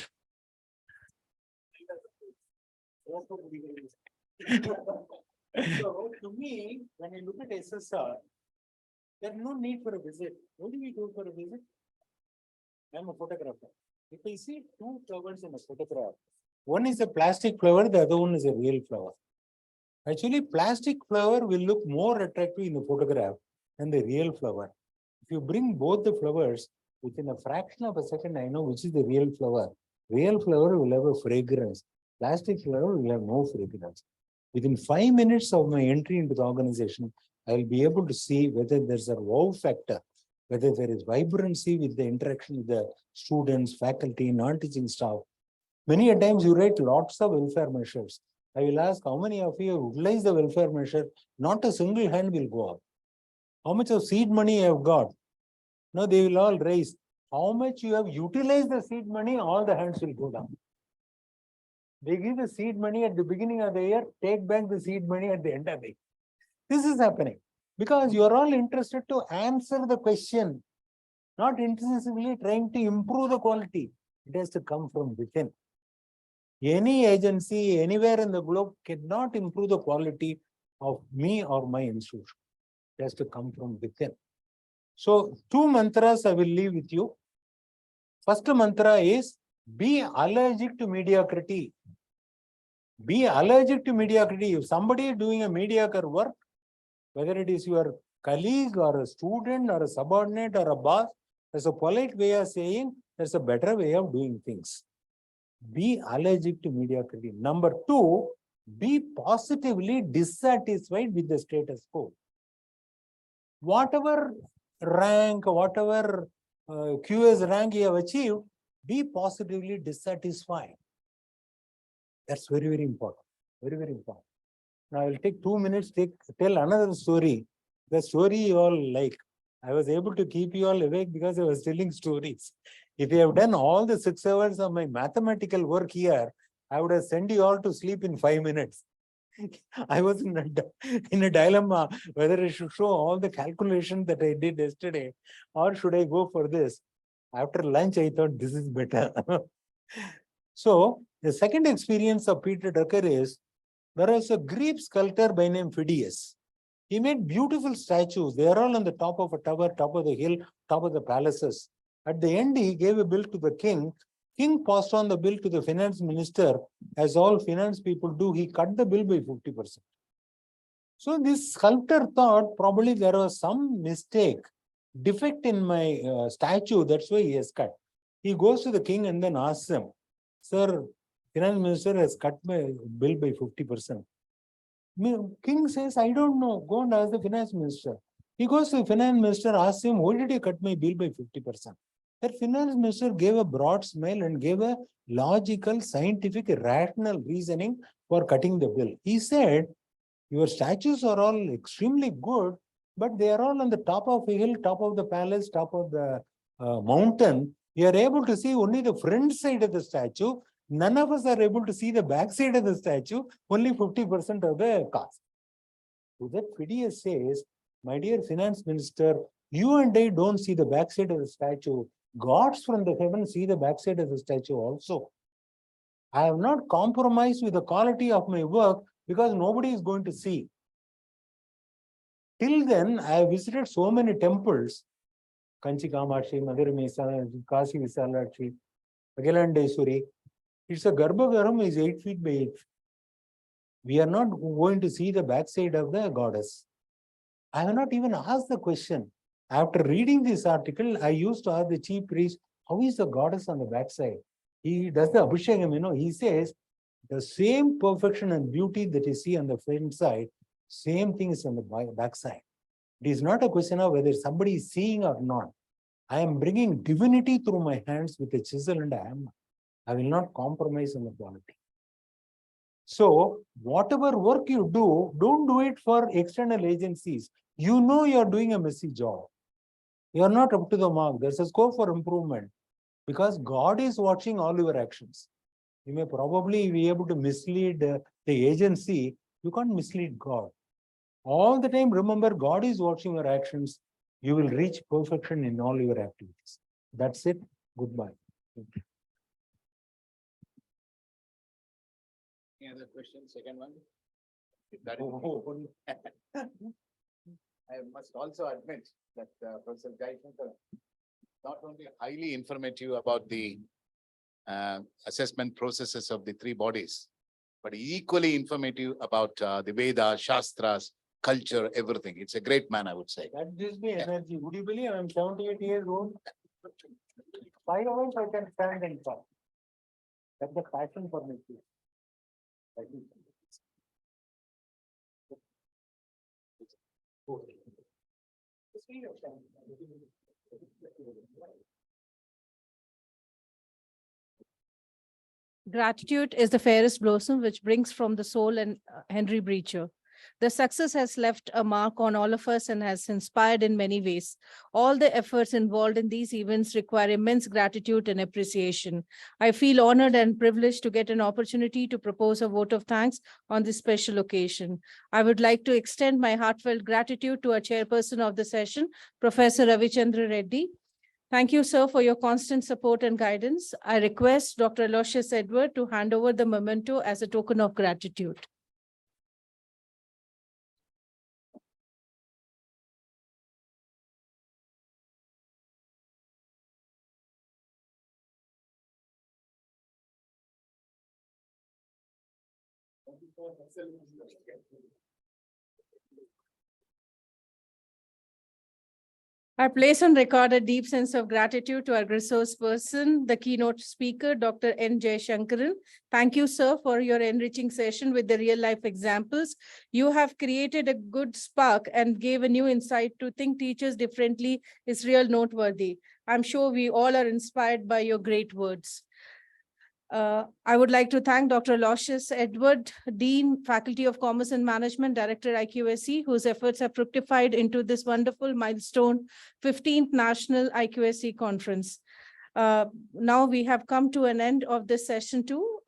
So to me, when I look at SSR, there's no need for a visit. What do we go for a visit? I'm a photographer. If I see 2 flowers in a photograph, one is a plastic flower, the other one is a real flower. Actually, plastic flower will look more attractive in the photograph than the real flower. If you bring both the flowers within a fraction of a second, I know which is the real flower. Real flower will have a fragrance. Plastic flower will have no fragrance. Within 5 minutes of my entry into the organization, I will be able to see whether there's a wow factor, whether there is vibrancy with the interaction with the students, faculty, non-teaching staff. Many a times you write lots of welfare measures. I will ask how many of you utilize the welfare measure, not a single hand will go up. How much of seed money you have got? No, they will all raise. How much you have utilized the seed money, all the hands will go down. They give the seed money at the beginning of the year, take back the seed money at the end of the year. This is happening because you are all interested to answer the question, not intensively trying to improve the quality. It has to come from within. Any agency anywhere in the globe cannot improve the quality of me or my institution. It has to come from within. So 2 mantras I will leave with you. First mantra is be allergic to mediocrity. Be allergic to mediocrity. If somebody is doing a mediocre work, whether it is your colleague or a student or a subordinate or a boss, there's a polite way of saying there's a better way of doing things. Be allergic to mediocrity. Number 2, be positively dissatisfied with the status quo. Whatever rank, whatever QS rank you have achieved, be positively dissatisfied. That's very, very important. Very, very important. Now I will take 2 minutes, tell another story. The story you all like. I was able to keep you all awake because I was telling stories. If you have done all the 6 hours of my mathematical work here, I would have sent you all to sleep in 5 minutes. I was in a dilemma whether I should show all the calculations that I did yesterday or should I go for this. After lunch, I thought this is better. So the second experience of Peter Drucker is there was a Greek sculptor by name Phidias. He made beautiful statues. They are all on the top of a tower, top of the hill, top of the palaces. At the end, he gave a bill to the king. King passed on the bill to the finance minister. As all finance people do, he cut the bill by 50%. So this sculptor thought probably there was some mistake, defect in my statue. That's why he has cut. He goes to the king and then asks him, sir, finance minister has cut my bill by 50%. King says, I don't know. Go and ask the finance minister. He goes to the finance minister, asks him, why did you cut my bill by 50%? That finance minister gave a broad smile and gave a logical, scientific, rational reasoning for cutting the bill. He said, your statues are all extremely good, but they are all on the top of a hill, top of the palace, top of the mountain. You are able to see only the front side of the statue. None of us are able to see the back side of the statue, only 50% of the cost. So that Phidias says, my dear finance minister, you and I don't see the back side of the statue. Gods from the heaven see the back side of the statue also. I have not compromised with the quality of my work because nobody is going to see. Till then, I have visited so many temples, Kanchi Kamashi, Madur Mesa, Kashi Visalakshi, Agilandeswari. It's a Garbhagaram is 8 feet by 8 feet. We are not going to see the backside of the goddess. I have not even asked the question. After reading this article, I used to ask the chief priest, how is the goddess on the backside? He does the Abhishekam, he says, the same perfection and beauty that you see on the front side, same thing is on the back side. It is not a question of whether somebody is seeing or not. I am bringing divinity through my hands with a chisel and a hammer. I will not compromise on the quality. So whatever work you do, don't do it for external agencies. You know you are doing a messy job. You are not up to the mark. There's a scope for improvement because God is watching all your actions. You may probably be able to mislead the agency. You can't mislead God. All the time, remember, God is watching your actions. You will reach perfection in all your activities. That's it. Goodbye. Any other questions? Second one? I must also admit that Professor Jayasankaran not only highly informative about the assessment processes of the three bodies, but equally informative about the Veda, Shastras, culture, everything. It's a great man, I would say. That gives me energy. Would you believe I'm 78 years old? 5 hours I can stand and talk. That's the passion for me. Gratitude is the fairest blossom which brings from the soul, and Henry Breacher. The success has left a mark on all of us and has inspired in many ways. All the efforts involved in these events require immense gratitude and appreciation. I feel honored and privileged to get an opportunity to propose a vote of thanks on this special occasion. I would like to extend my heartfelt gratitude to our chairperson of the session, Professor Ravichandra Reddy. Thank you, sir, for your constant support and guidance. I request Dr. Aloysius Edward to hand over the memento as a token of gratitude. I place on record a deep sense of gratitude to our resource person, the keynote speaker, Dr. N. Jayasankaran. Thank you, sir, for your enriching session with the real-life examples. You have created a good spark and gave a new insight to think teachers differently is real noteworthy. I'm sure we all are inspired by your great words. I would like to thank Dr. Aloysius Edward, Dean, Faculty of Commerce and Management, Director IQAC, whose efforts have fructified into this wonderful milestone, 15th National IQAC Conference. Now we have come to an end of this session too.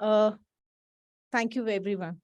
Thank you, everyone.